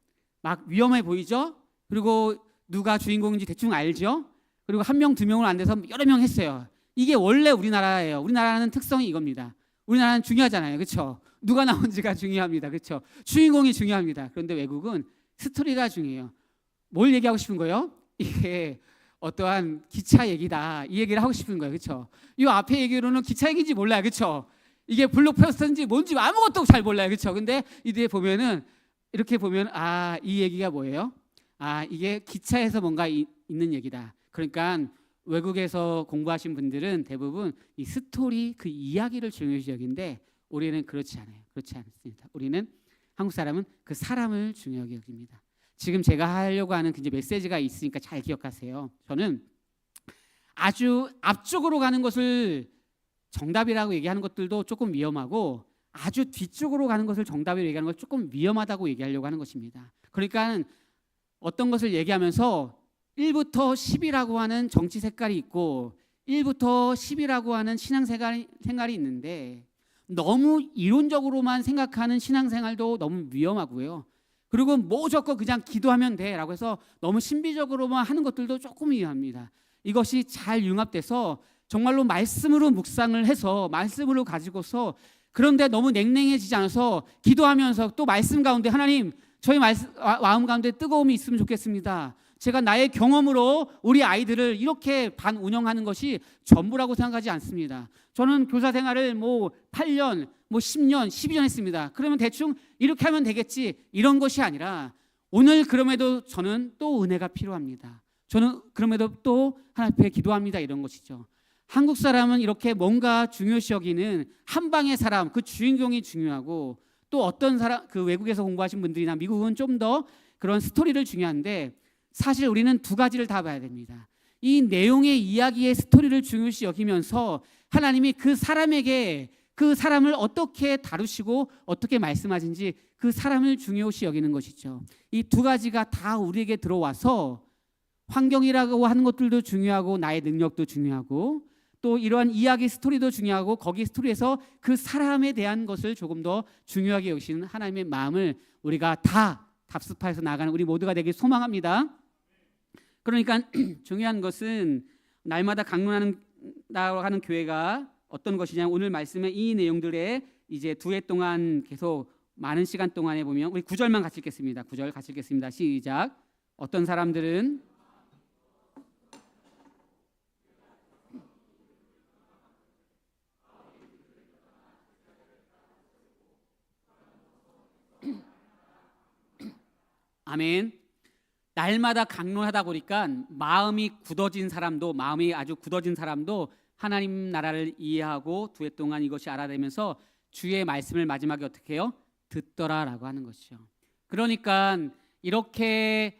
막 위험해 보이죠? 그리고 누가 주인공인지 대충 알죠? 그리고 한 명, 두 명을 안 돼서 여러 명 했어요. 이게 원래 우리나라예요. 우리나라는 특성이 이겁니다. 우리나라는 중요하잖아요. 그렇죠? 누가 나온지가 중요합니다. 그렇죠? 주인공이 중요합니다. 그런데 외국은 스토리가 중요해요. 뭘 얘기하고 싶은 거예요? 이게 어떠한 기차 얘기다. 이 얘기를 하고 싶은 거예요. 그렇죠? 이 앞에 얘기로는 기차 얘기인지 몰라요. 그렇죠? 이게 블록버스터인지 뭔지 아무것도 잘 몰라요. 그렇죠? 근데 이 뒤에 보면은 이렇게 보면 이 얘기가 뭐예요? 이게 기차에서 뭔가 있는 얘기다. 그러니까 외국에서 공부하신 분들은 대부분 이 스토리 그 이야기를 중요시 여기는데 우리는 그렇지 않아요. 그렇지 않습니다. 우리는 한국 사람은 그 사람을 중요하게 여깁니다. 지금 제가 하려고 하는 이제 메시지가 있으니까 잘 기억하세요. 저는 아주 앞쪽으로 가는 것을 정답이라고 얘기하는 것들도 조금 위험하고 아주 뒤쪽으로 가는 것을 정답이라고 얘기하는 것 조금 위험하다고 얘기하려고 하는 것입니다. 그러니까 어떤 것을 얘기하면서 1부터 10이라고 하는 정치 색깔이 있고 1부터 10이라고 하는 신앙생활이 있는데 너무 이론적으로만 생각하는 신앙생활도 너무 위험하고요. 그리고 무조건 그냥 기도하면 돼라고 해서 너무 신비적으로만 하는 것들도 조금 위험합니다. 이것이 잘 융합돼서 정말로 말씀으로 묵상을 해서 말씀으로 가지고서 그런데 너무 냉랭해지지 않아서 기도하면서 또 말씀 가운데 하나님 저희 마음 가운데 뜨거움이 있으면 좋겠습니다. 제가 나의 경험으로 우리 아이들을 이렇게 반 운영하는 것이 전부라고 생각하지 않습니다. 저는 교사 생활을 8년, 10년, 12년 했습니다. 그러면 대충 이렇게 하면 되겠지 이런 것이 아니라 오늘 그럼에도 저는 또 은혜가 필요합니다. 저는 그럼에도 또 하나님 앞에 기도합니다 이런 것이죠. 한국 사람은 이렇게 뭔가 중요시 여기는 한방의 사람 그 주인공이 중요하고 또 어떤 사람 그 외국에서 공부하신 분들이나 미국은 좀 더 그런 스토리를 중요한데 사실 우리는 두 가지를 다 봐야 됩니다. 이 내용의 이야기의 스토리를 중요시 여기면서 하나님이 그 사람에게 그 사람을 어떻게 다루시고 어떻게 말씀하신지 그 사람을 중요시 여기는 것이죠. 이 두 가지가 다 우리에게 들어와서 환경이라고 하는 것들도 중요하고 나의 능력도 중요하고 또 이러한 이야기 스토리도 중요하고 거기 스토리에서 그 사람에 대한 것을 조금 더 중요하게 여기시는 하나님의 마음을 우리가 다 답습하여서 나가는 우리 모두가 되길 소망합니다. 그러니까 중요한 것은 날마다 강론하는 교회가 어떤 것이냐 오늘 말씀의 이 내용들에 이제 2회 동안 계속 많은 시간 동안에 보면 우리 9절만 같이 읽겠습니다. 9절 같이 읽겠습니다. 시작. 어떤 사람들은 아멘. 날마다 강론하다 보니까 마음이 아주 굳어진 사람도 하나님 나라를 이해하고 2해 동안 이것이 알아내면서 주의 말씀을 마지막에 어떻게 해요? 듣더라라고 하는 것이죠. 그러니까 이렇게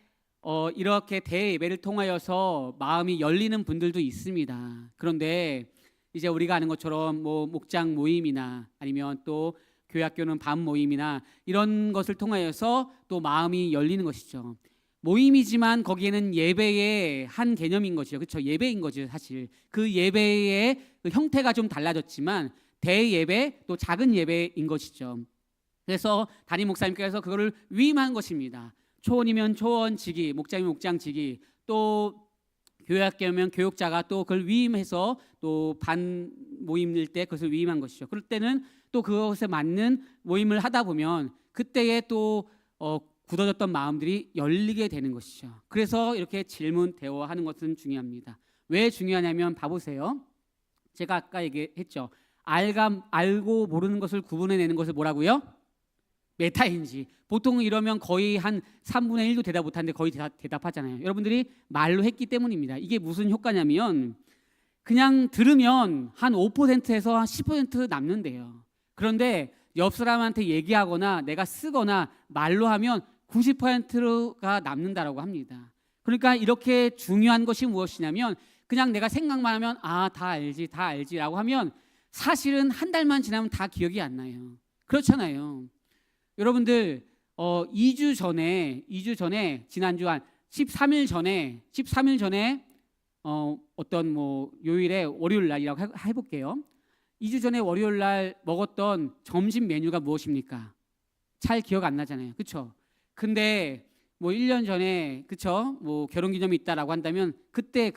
대예배를 통하여서 마음이 열리는 분들도 있습니다. 그런데 이제 우리가 아는 것처럼 목장 모임이나 아니면 또 교회학교는 밤 모임이나 이런 것을 통하여서 또 마음이 열리는 것이죠. 모임이지만 거기에는 예배의 한 개념인 것이죠. 그렇죠? 예배인 거죠, 사실. 그 예배의 그 형태가 좀 달라졌지만 대예배 또 작은 예배인 것이죠. 그래서 담임 목사님께서 그거를 위임한 것입니다. 초원이면 초원 지기, 목장이면 목장 지기, 또 교회학교면 교육자가 또 그걸 위임해서 또 반 모임일 때 그것을 위임한 것이죠. 그럴 때는 또 그것에 맞는 모임을 하다 보면 그때에 또 굳어졌던 마음들이 열리게 되는 것이죠. 그래서 이렇게 질문, 대화하는 것은 중요합니다. 왜 중요하냐면 봐보세요. 제가 아까 얘기했죠. 알고 모르는 것을 구분해내는 것을 뭐라고요? 메타인지. 보통 이러면 거의 한 3분의 1도 대답 못하는데 거의 대답하잖아요. 여러분들이 말로 했기 때문입니다. 이게 무슨 효과냐면 그냥 들으면 한 5%에서 한 10% 남는데요. 그런데 옆 사람한테 얘기하거나 내가 쓰거나 말로 하면 90%가 남는다라고 합니다. 그러니까 이렇게 중요한 것이 무엇이냐면 그냥 내가 생각만 하면 다 알지라고 하면 사실은 한 달만 지나면 다 기억이 안 나요. 그렇잖아요. 여러분들 2주 전에 지난주 한 13일 전에 어떤 요일에 월요일 날이라고 해볼게요. 2주 전에 월요일 날 먹었던 점심 메뉴가 무엇입니까? 잘 기억 안 나잖아요. 그렇죠? 근데 1년 전에 그렇죠? 결혼 기념이 있다라고 한다면 그때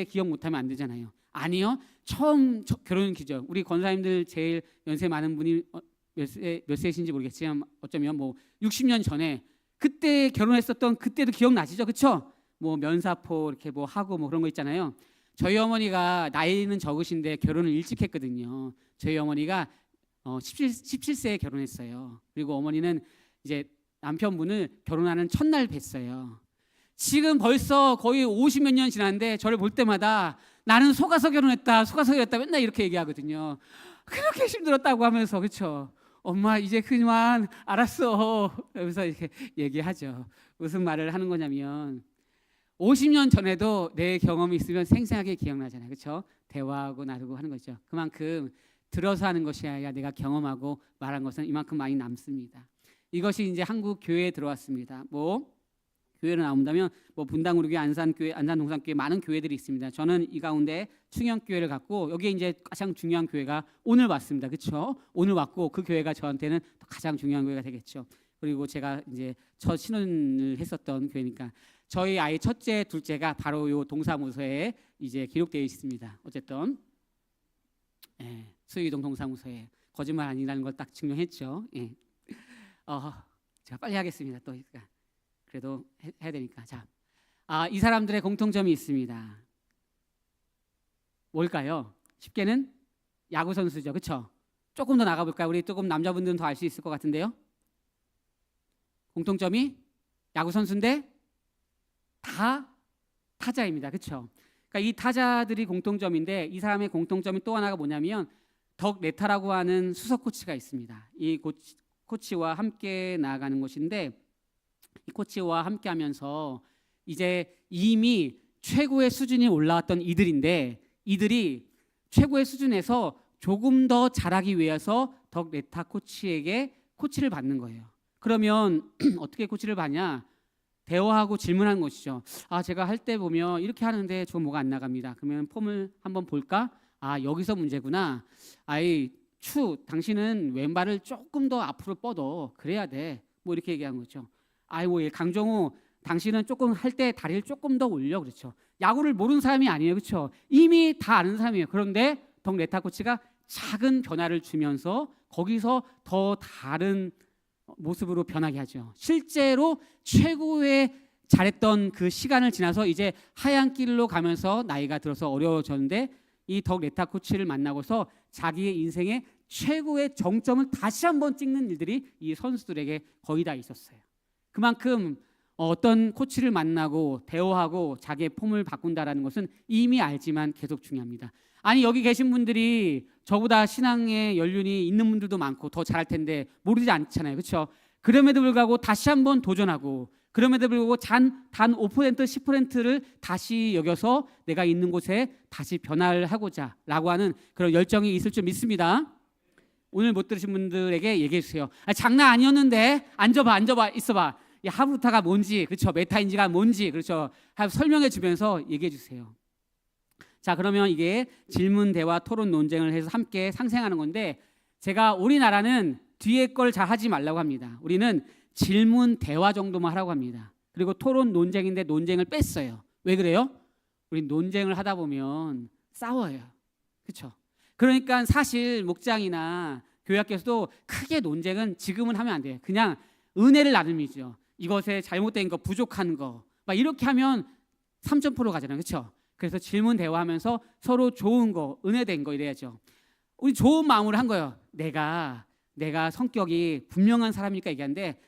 기억 못 하면 안 되잖아요. 아니요. 처음 결혼 기념. 우리 권사님들 제일 연세 많은 분이 몇 세이신지 모르겠지만 어쩌면 60년 전에 그때 결혼했었던 그때도 기억나시죠? 그렇죠? 면사포 이렇게 하고 그런 거 있잖아요. 저희 어머니가 나이는 적으신데 결혼을 일찍 했거든요. 저희 어머니가 17세에 결혼했어요. 그리고 어머니는 이제 남편분을 결혼하는 첫날 뵀어요. 지금 벌써 거의 50몇 년 지났는데 저를 볼 때마다 나는 속아서 결혼했다 맨날 이렇게 얘기하거든요. 그렇게 힘들었다고 하면서 그렇죠? 엄마 이제 그만 알았어. 그러면서 이렇게 얘기하죠. 무슨 말을 하는 거냐면 50년 전에도 내 경험이 있으면 생생하게 기억나잖아요. 그렇죠? 대화하고 나누고 하는 거죠. 그만큼 들어서 하는 것이 아니라 내가 경험하고 말한 것은 이만큼 많이 남습니다. 이것이 이제 한국 교회에 들어왔습니다. 뭐 교회로 나온다면 뭐 분당우리교회, 안산교회, 안산동산교회 많은 교회들이 있습니다. 저는 이 가운데 충영교회를 갖고 여기에 이제 가장 중요한 교회가 오늘 왔습니다. 그렇죠? 오늘 왔고 그 교회가 저한테는 가장 중요한 교회가 되겠죠. 그리고 제가 이제 첫 신혼을 했었던 교회니까 저희 아이 첫째, 둘째가 바로 요 동사무소에 이제 기록되어 있습니다. 어쨌든 수의동 동사무소에 거짓말 아니라는 걸 딱 증명했죠. 제가 빨리 하겠습니다. 또 그래도 해야 되니까. 자, 이 사람들의 공통점이 있습니다. 뭘까요? 쉽게는 야구 선수죠, 그렇죠? 조금 더 나가볼까요? 우리 조금 남자분들은 더 알 수 있을 것 같은데요. 공통점이 야구 선수인데 다 타자입니다, 그렇죠? 그러니까 이 타자들이 공통점인데 이 사람의 공통점이 또 하나가 뭐냐면 덕 네타라고 하는 수석 코치가 있습니다. 이 코치와 함께 나아가는 것인데 이 코치와 함께하면서 이제 이미 최고의 수준이 올라왔던 이들인데 이들이 최고의 수준에서 조금 더 잘하기 위해서 덕 네타 코치에게 코치를 받는 거예요. 그러면 어떻게 코치를 받냐? 대화하고 질문하는 것이죠. 제가 할 때 보면 이렇게 하는데 저 뭐가 안 나갑니다. 그러면 폼을 한번 볼까? 여기서 문제구나. 당신은 왼발을 조금 더 앞으로 뻗어. 그래야 돼. 뭐 이렇게 얘기한 거죠. 강정호, 당신은 조금 할 때 다리를 조금 더 올려. 그렇죠. 야구를 모르는 사람이 아니에요. 그렇죠. 이미 다 아는 사람이에요. 그런데 덕 네타 코치가 작은 변화를 주면서 거기서 더 다른 모습으로 변하게 하죠. 실제로 최고의 잘했던 그 시간을 지나서 이제 하얀 길로 가면서 나이가 들어서 어려워졌는데 이 덕 네타 코치를 만나고서 자기의 인생의 최고의 정점을 다시 한번 찍는 일들이 이 선수들에게 거의 다 있었어요. 그만큼 어떤 코치를 만나고 대화하고 자기의 폼을 바꾼다라는 것은 이미 알지만 계속 중요합니다. 여기 계신 분들이 저보다 신앙의 연륜이 있는 분들도 많고 더 잘할 텐데 모르지 않잖아요. 그렇죠? 그럼에도 불구하고 다시 한번 도전하고 그럼에도 불구하고 단 5%, 10%를 다시 여겨서 내가 있는 곳에 다시 변화를 하고자 라고 하는 그런 열정이 있을 줄 믿습니다. 오늘 못 들으신 분들에게 얘기해 주세요. 장난 아니었는데 앉아봐 있어봐. 이 하브루타가 뭔지, 그렇죠? 메타인지가 뭔지, 그렇죠? 설명해 주면서 얘기해 주세요. 자, 그러면 이게 질문, 대화, 토론, 논쟁을 해서 함께 상생하는 건데 제가 우리나라는 뒤에 걸 잘 하지 말라고 합니다. 우리는 질문, 대화 정도만 하라고 합니다. 그리고 토론, 논쟁인데 논쟁을 뺐어요. 왜 그래요? 우리 논쟁을 하다 보면 싸워요. 그렇죠? 그러니까 사실 목장이나 교회학교에서도 크게 논쟁은 지금은 하면 안 돼요. 그냥 은혜를 나눔이죠. 이것에 잘못된 거, 부족한 거 막 이렇게 하면 3.0% 가잖아요. 그렇죠? 그래서 질문 대화하면서 서로 좋은 거, 은혜된 거 이래야죠. 우리 좋은 마음으로 한 거예요. 내가 성격이 분명한 사람이니까 얘기하는데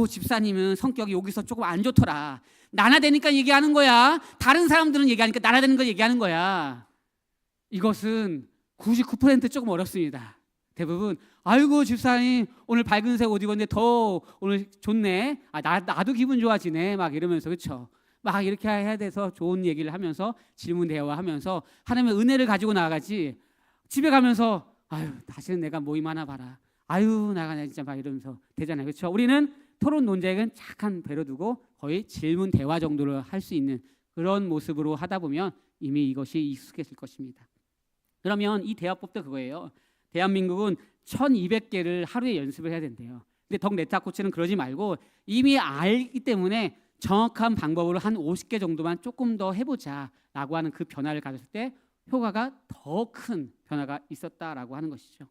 집사님은 성격이 여기서 조금 안 좋더라. 나나되니까 얘기하는 거야. 다른 사람들은 얘기하니까 나나되는 거 얘기하는 거야. 이것은 99% 조금 어렵습니다. 대부분 집사님 오늘 밝은색 옷 입었는데 더 오늘 좋네. 나도 기분 좋아지네. 막 이러면서 그렇죠. 막 이렇게 해야 돼서 좋은 얘기를 하면서 질문 대화하면서 하나님의 은혜를 가지고 나아가지. 집에 가면서 다시는 내가 모임 하나 봐라. 나가 진짜 막 이러면서 되잖아요. 그렇죠? 우리는 토론 논쟁은 착한 배로 두고 거의 질문 대화 정도를 할 수 있는 그런 모습으로 하다 보면 이미 이것이 익숙해질 것입니다. 그러면 이 대화법도 그거예요. 대한민국은 1200개를 하루에 연습을 해야 된대요. 근데 덕 네타 코치는 그러지 말고 이미 알기 때문에 정확한 방법으로 한 50개 정도만 조금 더 해보자 라고 하는 그 변화를 가졌을 때 효과가 더 큰 변화가 있었다라고 하는 것이죠.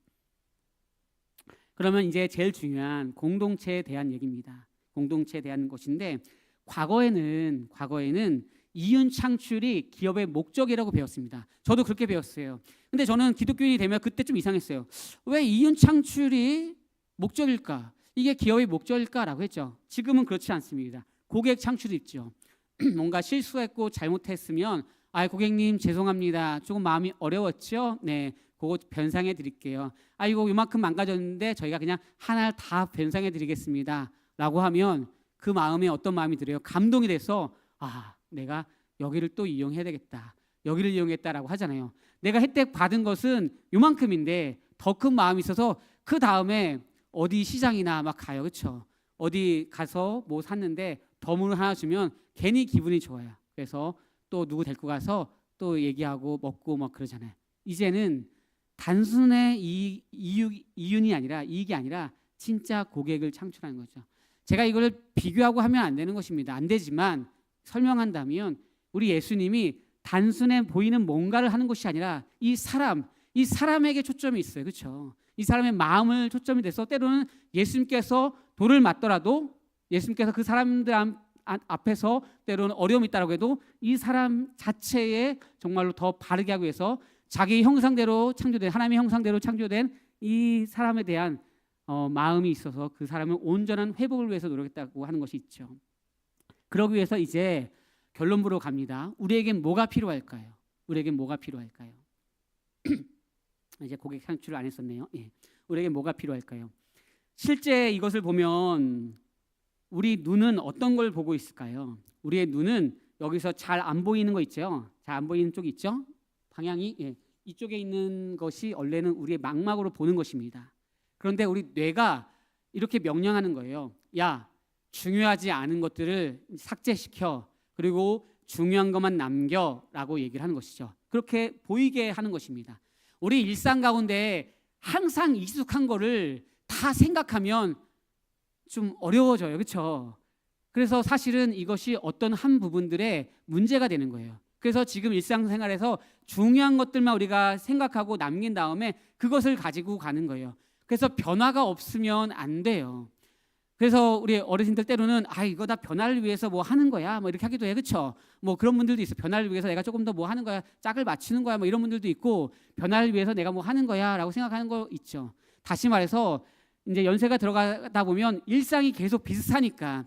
그러면 이제 제일 중요한 공동체에 대한 얘기입니다. 공동체에 대한 것인데 과거에는 이윤 창출이 기업의 목적이라고 배웠습니다. 저도 그렇게 배웠어요. 근데 저는 기독교인이 되면 그때 좀 이상했어요. 왜 이윤 창출이 목적일까? 이게 기업의 목적일까라고 했죠. 지금은 그렇지 않습니다. 고객 창출이 있죠. 뭔가 실수했고 잘못했으면 고객님 죄송합니다. 조금 마음이 어려웠죠? 네, 그거 변상해 드릴게요. 이만큼 망가졌는데 저희가 그냥 하나를 다 변상해 드리겠습니다 라고 하면 그 마음에 어떤 마음이 들어요? 감동이 돼서 내가 여기를 또 이용해야 되겠다. 여기를 이용했다라고 하잖아요. 내가 혜택 받은 것은 요만큼인데 더 큰 마음이 있어서 그 다음에 어디 시장이나 막 가요. 그렇죠? 어디 가서 뭐 샀는데 덤을 하나 주면 괜히 기분이 좋아요. 그래서 또 누구 데리고 가서 또 얘기하고 먹고 막 그러잖아요. 이제는 단순의 이윤이 아니라 이익이 아니라 진짜 고객을 창출하는 거죠. 제가 이걸 비교하고 하면 안 되는 것입니다. 안 되지만 설명한다면 우리 예수님이 단순해 보이는 뭔가를 하는 것이 아니라 이 사람에게 초점이 있어요. 그렇죠? 이 사람의 마음을 초점이 돼서 때로는 예수님께서 돌을 맞더라도 예수님께서 그 사람들 앞에서 때로는 어려움이 있다고 해도 이 사람 자체에 정말로 더 바르게 하기 위해서 자기 형상대로 창조된 하나님의 형상대로 창조된 이 사람에 대한 마음이 있어서 그 사람을 온전한 회복을 위해서 노력했다고 하는 것이 있죠. 그러기 위해서 이제 결론부로 갑니다. 우리에겐 뭐가 필요할까요? 우리에겐 뭐가 필요할까요? 이제 고객 창출을 안 했었네요. 예. 우리에겐 뭐가 필요할까요? 실제 이것을 보면 우리 눈은 어떤 걸 보고 있을까요? 우리의 눈은 여기서 잘 안 보이는 거 있죠? 잘 안 보이는 쪽이 있죠? 방향이 이쪽에 있는 것이 원래는 우리의 망막으로 보는 것입니다. 그런데 우리 뇌가 이렇게 명령하는 거예요. 야, 중요하지 않은 것들을 삭제시켜. 그리고 중요한 것만 남겨라고 얘기를 하는 것이죠. 그렇게 보이게 하는 것입니다. 우리 일상 가운데 항상 익숙한 거를 다 생각하면 좀 어려워져요. 그렇죠? 그래서 사실은 이것이 어떤 한 부분들의 문제가 되는 거예요. 그래서 지금 일상생활에서 중요한 것들만 우리가 생각하고 남긴 다음에 그것을 가지고 가는 거예요. 그래서 변화가 없으면 안 돼요. 그래서 우리 어르신들 때로는 이거 다 변화를 위해서 뭐 하는 거야 뭐 이렇게 하기도 해. 그렇죠? 뭐 그런 분들도 있어. 변화를 위해서 내가 조금 더 뭐 하는 거야, 짝을 맞추는 거야 뭐 이런 분들도 있고, 변화를 위해서 내가 뭐 하는 거야 라고 생각하는 거 있죠. 다시 말해서 이제 연세가 들어가다 보면 일상이 계속 비슷하니까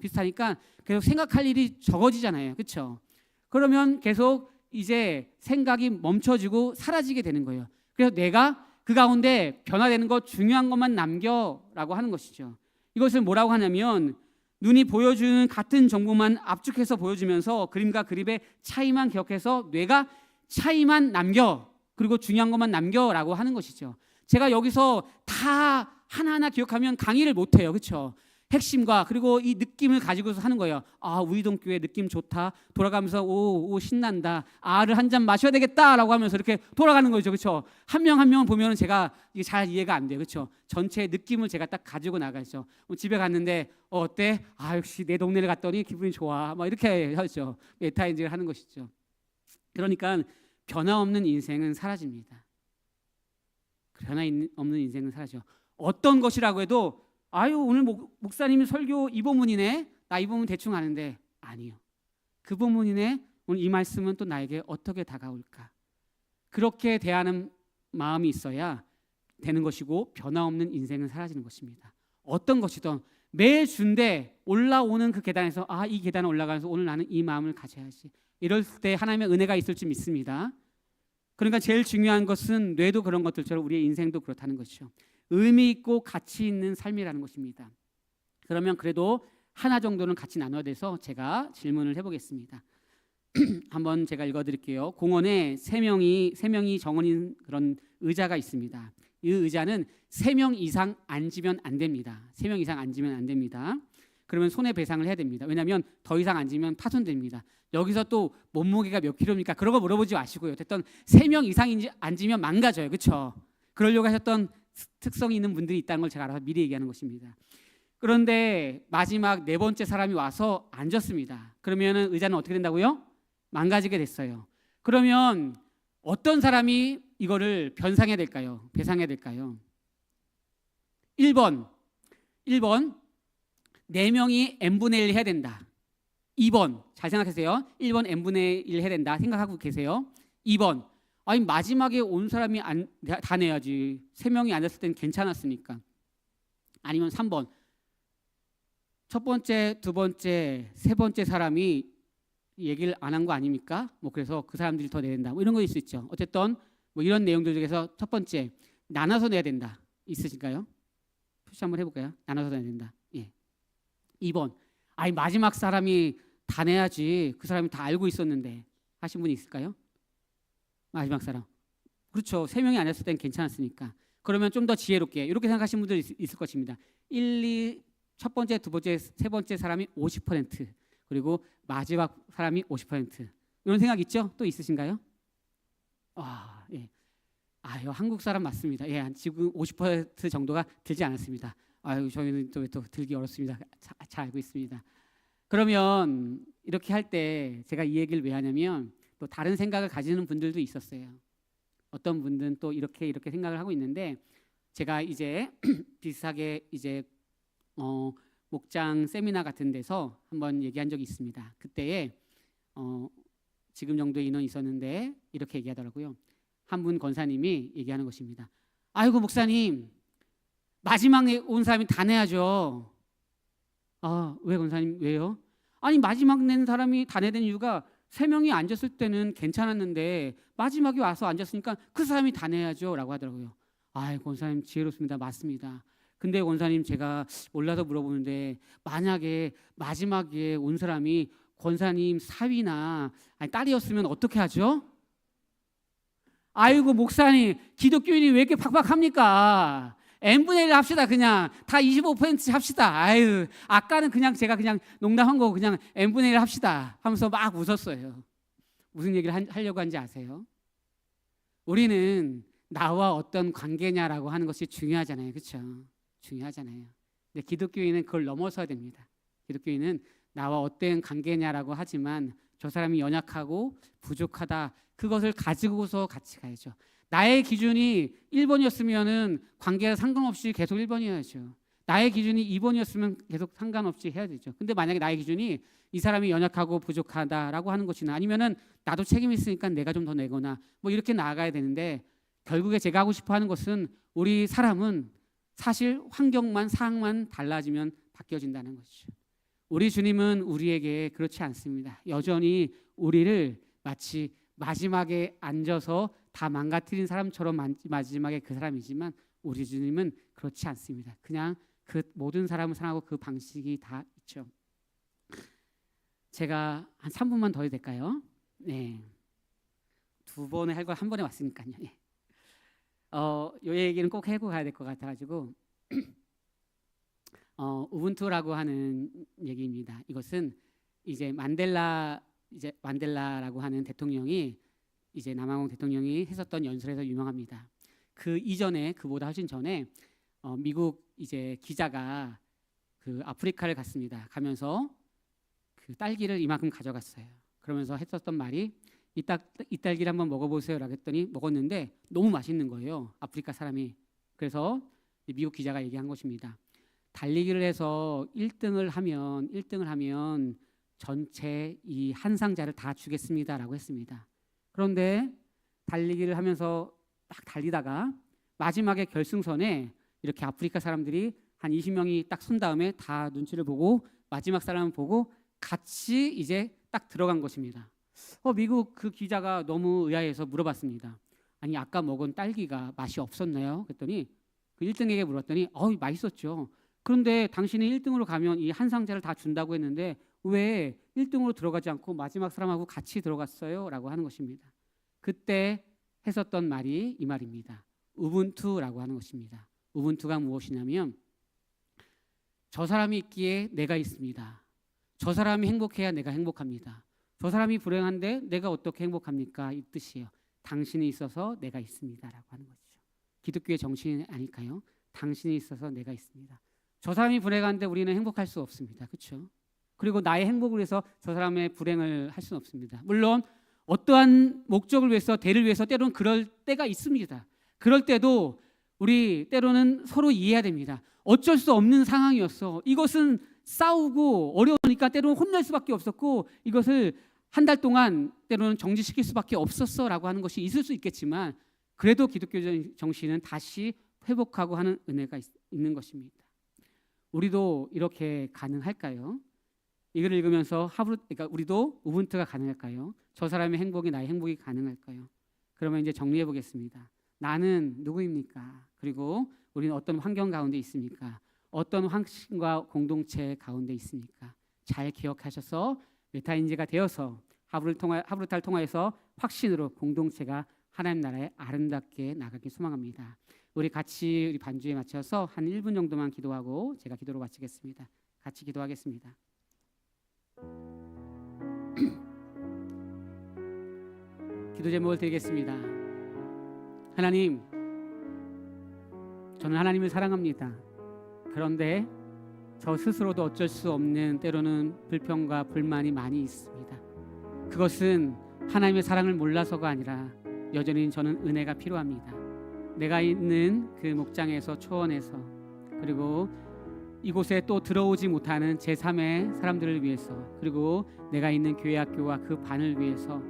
계속 생각할 일이 적어지잖아요. 그렇죠? 그러면 계속 이제 생각이 멈춰지고 사라지게 되는 거예요. 그래서 내가 그 가운데 변화되는 것, 중요한 것만 남겨라고 하는 것이죠. 이것을 뭐라고 하냐면 눈이 보여주는 같은 정보만 압축해서 보여주면서 그림과 그림의 차이만 기억해서 뇌가 차이만 남겨, 그리고 중요한 것만 남겨라고 하는 것이죠. 제가 여기서 다 하나하나 기억하면 강의를 못해요. 그렇죠? 핵심과 그리고 이 느낌을 가지고서 하는 거예요. 우이동교회 느낌 좋다. 돌아가면서 오 신난다. 를 한 잔 마셔야 되겠다라고 하면서 이렇게 돌아가는 거죠. 그렇죠? 한 명 한 명 보면 제가 이게 잘 이해가 안 돼요. 그렇죠? 전체 느낌을 제가 딱 가지고 나가죠. 집에 갔는데 어때? 역시 내 동네를 갔더니 기분이 좋아. 막 이렇게 하죠. 메타인지를 하는 것이죠. 그러니까 변화 없는 인생은 사라집니다. 변화 없는 인생은 사라져. 어떤 것이라고 해도 오늘 목사님이 설교 이 본문이네. 나 이 본문 대충 아는데. 아니요. 그 본문이네. 오늘 이 말씀은 또 나에게 어떻게 다가올까? 그렇게 대하는 마음이 있어야 되는 것이고 변화없는 인생은 사라지는 것입니다. 어떤 것이든 매 준데 올라오는 그 계단에서 이 계단을 올라가면서 오늘 나는 이 마음을 가져야지. 이럴 때 하나님의 은혜가 있을 줄 믿습니다. 그러니까 제일 중요한 것은 뇌도 그런 것들처럼 우리의 인생도 그렇다는 것이죠. 의미 있고 가치 있는 삶이라는 것입니다. 그러면 그래도 하나 정도는 같이 나눠야 돼서 제가 질문을 해보겠습니다. 한번 제가 읽어드릴게요. 공원에 세 명이 정원인 그런 의자가 있습니다. 이 의자는 3명 이상 앉으면 안 됩니다. 3명 이상 앉으면 안 됩니다. 그러면 손해배상을 해야 됩니다. 왜냐하면 더 이상 앉으면 파손됩니다. 여기서 또 몸무게가 몇 킬로입니까? 그런 거 물어보지 마시고요. 어쨌든 3명 이상 앉으면 망가져요. 그렇죠? 그러려고 하셨던 특성이 있는 분들이 있다는 걸 제가 알아서 미리 얘기하는 것입니다. 그런데 마지막 4번째 사람이 와서 앉았습니다. 그러면 의자는 어떻게 된다고요? 망가지게 됐어요. 그러면 어떤 사람이 이거를 변상해야 될까요? 배상해야 될까요? 1번 4명이 n분의 1 해야 된다. 2번 잘 생각하세요. 1번 n분의 1 해야 된다 생각하고 계세요. 2번 마지막에 온 사람이 다 내야지. 3명이 앉았을 땐 괜찮았으니까. 아니면 3번 첫 번째, 두 번째, 세 번째 사람이 얘기를 안 한 거 아닙니까? 그래서 그 사람들이 더 내야 된다. 이런 거일 수 있죠. 어쨌든 이런 내용들 중에서 첫 번째 나눠서 내야 된다. 있으실까요? 표시 한번 해볼까요? 나눠서 내야 된다. 예. 2번 마지막 사람이 다 내야지. 그 사람이 다 알고 있었는데 하신 분이 있을까요? 마지막 사람. 그렇죠. 3명이 안 했을 땐 괜찮았으니까. 그러면 좀 더 지혜롭게 이렇게 생각하시는 분들이 있을 것입니다. 1, 2, 첫 번째, 두 번째, 세 번째 사람이 50% 그리고 마지막 사람이 50% 이런 생각 있죠? 또 있으신가요? 예. 아유, 한국 사람 맞습니다. 예, 지금 50% 정도가 들지 않았습니다. 아유, 저희는 또 들기 어렵습니다. 잘 알고 있습니다. 그러면 이렇게 할 때 제가 이 얘기를 왜 하냐면 또 다른 생각을 가지는 분들도 있었어요. 어떤 분들은 또 이렇게 생각을 하고 있는데 제가 이제 비슷하게 이제 목장 세미나 같은 데서 한번 얘기한 적이 있습니다. 그때에 지금 정도의 인원이 있었는데 이렇게 얘기하더라고요. 한 분 권사님이 얘기하는 것입니다. 아이고 목사님, 마지막에 온 사람이 다 내야죠. 왜 권사님 왜요? 아니 마지막 낸 사람이 다 내는 이유가 3명이 앉았을 때는 괜찮았는데 마지막에 와서 앉았으니까 그 사람이 다 내야죠 라고 하더라고요. 권사님 지혜롭습니다. 맞습니다. 근데 권사님 제가 몰라서 물어보는데 만약에 마지막에 온 사람이 권사님 사위나 딸이었으면 어떻게 하죠? 아이고 목사님, 기독교인이 왜 이렇게 팍팍합니까? n분의 1 합시다. 그냥 다 25% 합시다. 아까는 그냥 제가 그냥 농담한 거고 그냥 n분의 1 합시다 하면서 막 웃었어요. 무슨 얘기를 하려고 하는지 아세요? 우리는 나와 어떤 관계냐라고 하는 것이 중요하잖아요. 그렇죠? 중요하잖아요. 근데 기독교인은 그걸 넘어서야 됩니다. 기독교인은 나와 어떤 관계냐라고 하지만 저 사람이 연약하고 부족하다, 그것을 가지고서 같이 가야죠. 나의 기준이 1번이었으면 관계와 상관없이 계속 1번이어야죠. 나의 기준이 2번이었으면 계속 상관없이 해야 되죠. 근데 만약에 나의 기준이 이 사람이 연약하고 부족하다라고 하는 것이나 아니면은 나도 책임이 있으니까 내가 좀 더 내거나 뭐 이렇게 나아가야 되는데, 결국에 제가 하고 싶어 하는 것은 우리 사람은 사실 환경만, 상황만 달라지면 바뀌어진다는 것이죠. 우리 주님은 우리에게 그렇지 않습니다. 여전히 우리를 마치 마지막에 앉아서 다 망가뜨린 사람처럼 마지막에 그 사람이지만 우리 주님은 그렇지 않습니다. 그냥 그 모든 사람을 사랑하고 그 방식이 다 있죠. 제가 한 3분만 더 해도 될까요? 네. 2번에 할 걸 한 번에 왔으니까요. 네. 이 얘기는 꼭 하고 가야 될 것 같아가지고 우분투라고 하는 얘기입니다. 이것은 이제 만델라라고 하는 대통령이 이제 남아공 대통령이 했었던 연설에서 유명합니다. 그 이전에, 그보다 훨씬 전에 미국 이제 기자가 그 아프리카를 갔습니다. 가면서 그 딸기를 이만큼 가져갔어요. 그러면서 했었던 말이 이 딸기를 한번 먹어보세요라고 했더니 먹었는데 너무 맛있는 거예요. 아프리카 사람이. 그래서 미국 기자가 얘기한 것입니다. 달리기를 해서 1등을 하면 전체 이 한 상자를 다 주겠습니다라고 했습니다. 그런데 달리기를 하면서 딱 달리다가 마지막에 결승선에 이렇게 아프리카 사람들이 한 20명이 딱 선 다음에 다 눈치를 보고 마지막 사람을 보고 같이 이제 딱 들어간 것입니다. 미국 그 기자가 너무 의아해서 물어봤습니다. 아니 아까 먹은 딸기가 맛이 없었나요? 그랬더니 그 1등에게 물었더니 맛있었죠. 그런데 당신이 1등으로 가면 이 한 상자를 다 준다고 했는데 왜 1등으로 들어가지 않고 마지막 사람하고 같이 들어갔어요? 라고 하는 것입니다. 그때 했었던 말이 이 말입니다. 우분투라고 하는 것입니다. 우분투가 무엇이냐면 저 사람이 있기에 내가 있습니다. 저 사람이 행복해야 내가 행복합니다. 저 사람이 불행한데 내가 어떻게 행복합니까? 이 뜻이에요. 당신이 있어서 내가 있습니다라고 하는 것이죠. 기독교의 정신이 아닐까요? 당신이 있어서 내가 있습니다. 저 사람이 불행한데 우리는 행복할 수 없습니다. 그렇죠? 그리고 나의 행복을 위해서 저 사람의 불행을 할 수는 없습니다. 물론 어떠한 목적을 위해서, 대를 위해서 때로는 그럴 때가 있습니다. 그럴 때도 우리 때로는 서로 이해해야 됩니다. 어쩔 수 없는 상황이었어. 이것은 싸우고 어려우니까 때로는 혼날 수밖에 없었고 이것을 한 달 동안 때로는 정지시킬 수밖에 없었어라고 하는 것이 있을 수 있겠지만 그래도 기독교 정신은 다시 회복하고 하는 은혜가 있는 것입니다. 우리도 이렇게 가능할까요? 이걸 읽으면서 그러니까 우리도 우분투가 가능할까요? 저 사람의 행복이 나의 행복이 가능할까요? 그러면 이제 정리해 보겠습니다. 나는 누구입니까? 그리고 우리는 어떤 환경 가운데 있습니까? 어떤 환경과 공동체 가운데 있습니까? 잘 기억하셔서 메타인지가 되어서 하브루타를 통하여서 확신으로 공동체가 하나님 나라에 아름답게 나가길 소망합니다. 우리 같이 우리 반주에 맞춰서 한 1분 정도만 기도하고 제가 기도로 마치겠습니다. 같이 기도하겠습니다. 기도 제목을 드리겠습니다. 하나님, 저는 하나님을 사랑합니다. 그런데 저 스스로도 어쩔 수 없는 때로는 불평과 불만이 많이 있습니다. 그것은 하나님의 사랑을 몰라서가 아니라 여전히 저는 은혜가 필요합니다. 내가 있는 그 목장에서 초원에서 그리고 이곳에 또 들어오지 못하는 제3의 사람들을 위해서 그리고 내가 있는 교회 학교와 그 반을 위해서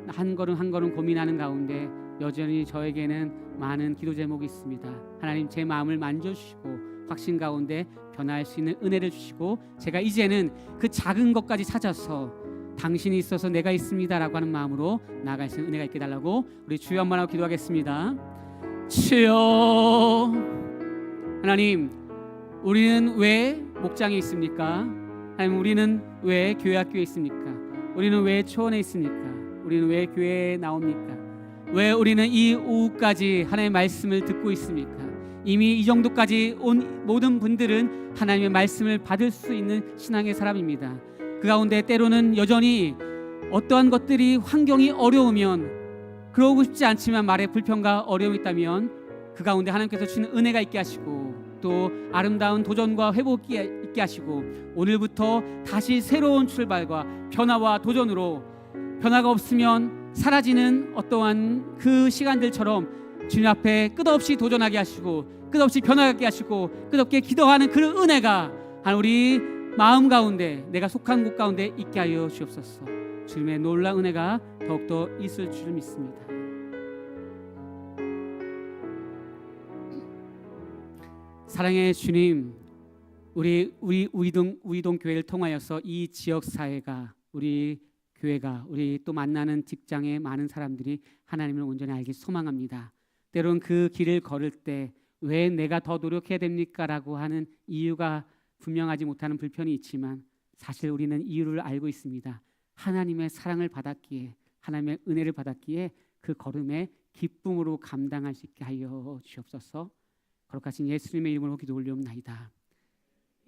한 걸음 한 걸음 고민하는 가운데 여전히 저에게는 많은 기도 제목이 있습니다. 하나님, 제 마음을 만져주시고 확신 가운데 변화할 수 있는 은혜를 주시고 제가 이제는 그 작은 것까지 찾아서 당신이 있어서 내가 있습니다라고 하는 마음으로 나아갈 수 있는 은혜가 있게 달라고 우리 주여 한번 하고 기도하겠습니다. 주여, 하나님, 우리는 왜 목장에 있습니까? 하나님, 우리는 왜 교회 학교에 있습니까? 우리는 왜 초원에 있습니까? 우리는 왜 교회에 나옵니까? 왜 우리는 이 오후까지 하나님의 말씀을 듣고 있습니까? 이미 이 정도까지 온 모든 분들은 하나님의 말씀을 받을 수 있는 신앙의 사람입니다. 그 가운데 때로는 여전히 어떠한 것들이 환경이 어려우면 그러고 싶지 않지만 말에 불평과 어려움이 있다면 그 가운데 하나님께서 주시는 은혜가 있게 하시고 또 아름다운 도전과 회복이 있게 하시고 오늘부터 다시 새로운 출발과 변화와 도전으로 변화가 없으면 사라지는 어떠한 그 시간들처럼 주님 앞에 끝없이 도전하게 하시고 끝없이 변화하게 하시고 끝없게 기도하는 그 은혜가 우리 마음 가운데 내가 속한 곳 가운데 있게 하여 주옵소서. 주님의 놀라운 은혜가 더욱더 있을 줄 믿습니다. 사랑의 주님, 우리 우이동 교회를 통하여서 이 지역 사회가 우리 교회가 우리 또 만나는 직장의 많은 사람들이 하나님을 온전히 알기 소망합니다. 때론 그 길을 걸을 때 왜 내가 더 노력해야 됩니까? 라고 하는 이유가 분명하지 못하는 불편이 있지만 사실 우리는 이유를 알고 있습니다. 하나님의 사랑을 받았기에 하나님의 은혜를 받았기에 그 걸음에 기쁨으로 감당할 수 있게 하여 주옵소서. 거룩하신 예수님의 이름으로 기도 올리옵나이다.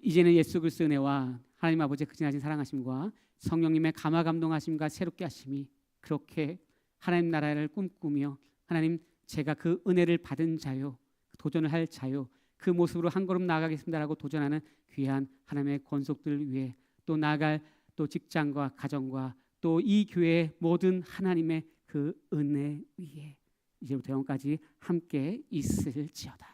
이제는 예수 그리스도의 은혜와 하나님 아버지의 그 지나신 사랑하심과 성령님의 감화 감동하심과 새롭게 하심이 그렇게 하나님 나라를 꿈꾸며 하나님 제가 그 은혜를 받은 자요 도전을 할 자요 그 모습으로 한 걸음 나아가겠습니다라고 도전하는 귀한 하나님의 권속들을 위해 또 나아갈 또 직장과 가정과 또 이 교회의 모든 하나님의 그 은혜 위에 이제부터 영원까지 함께 있을지어다.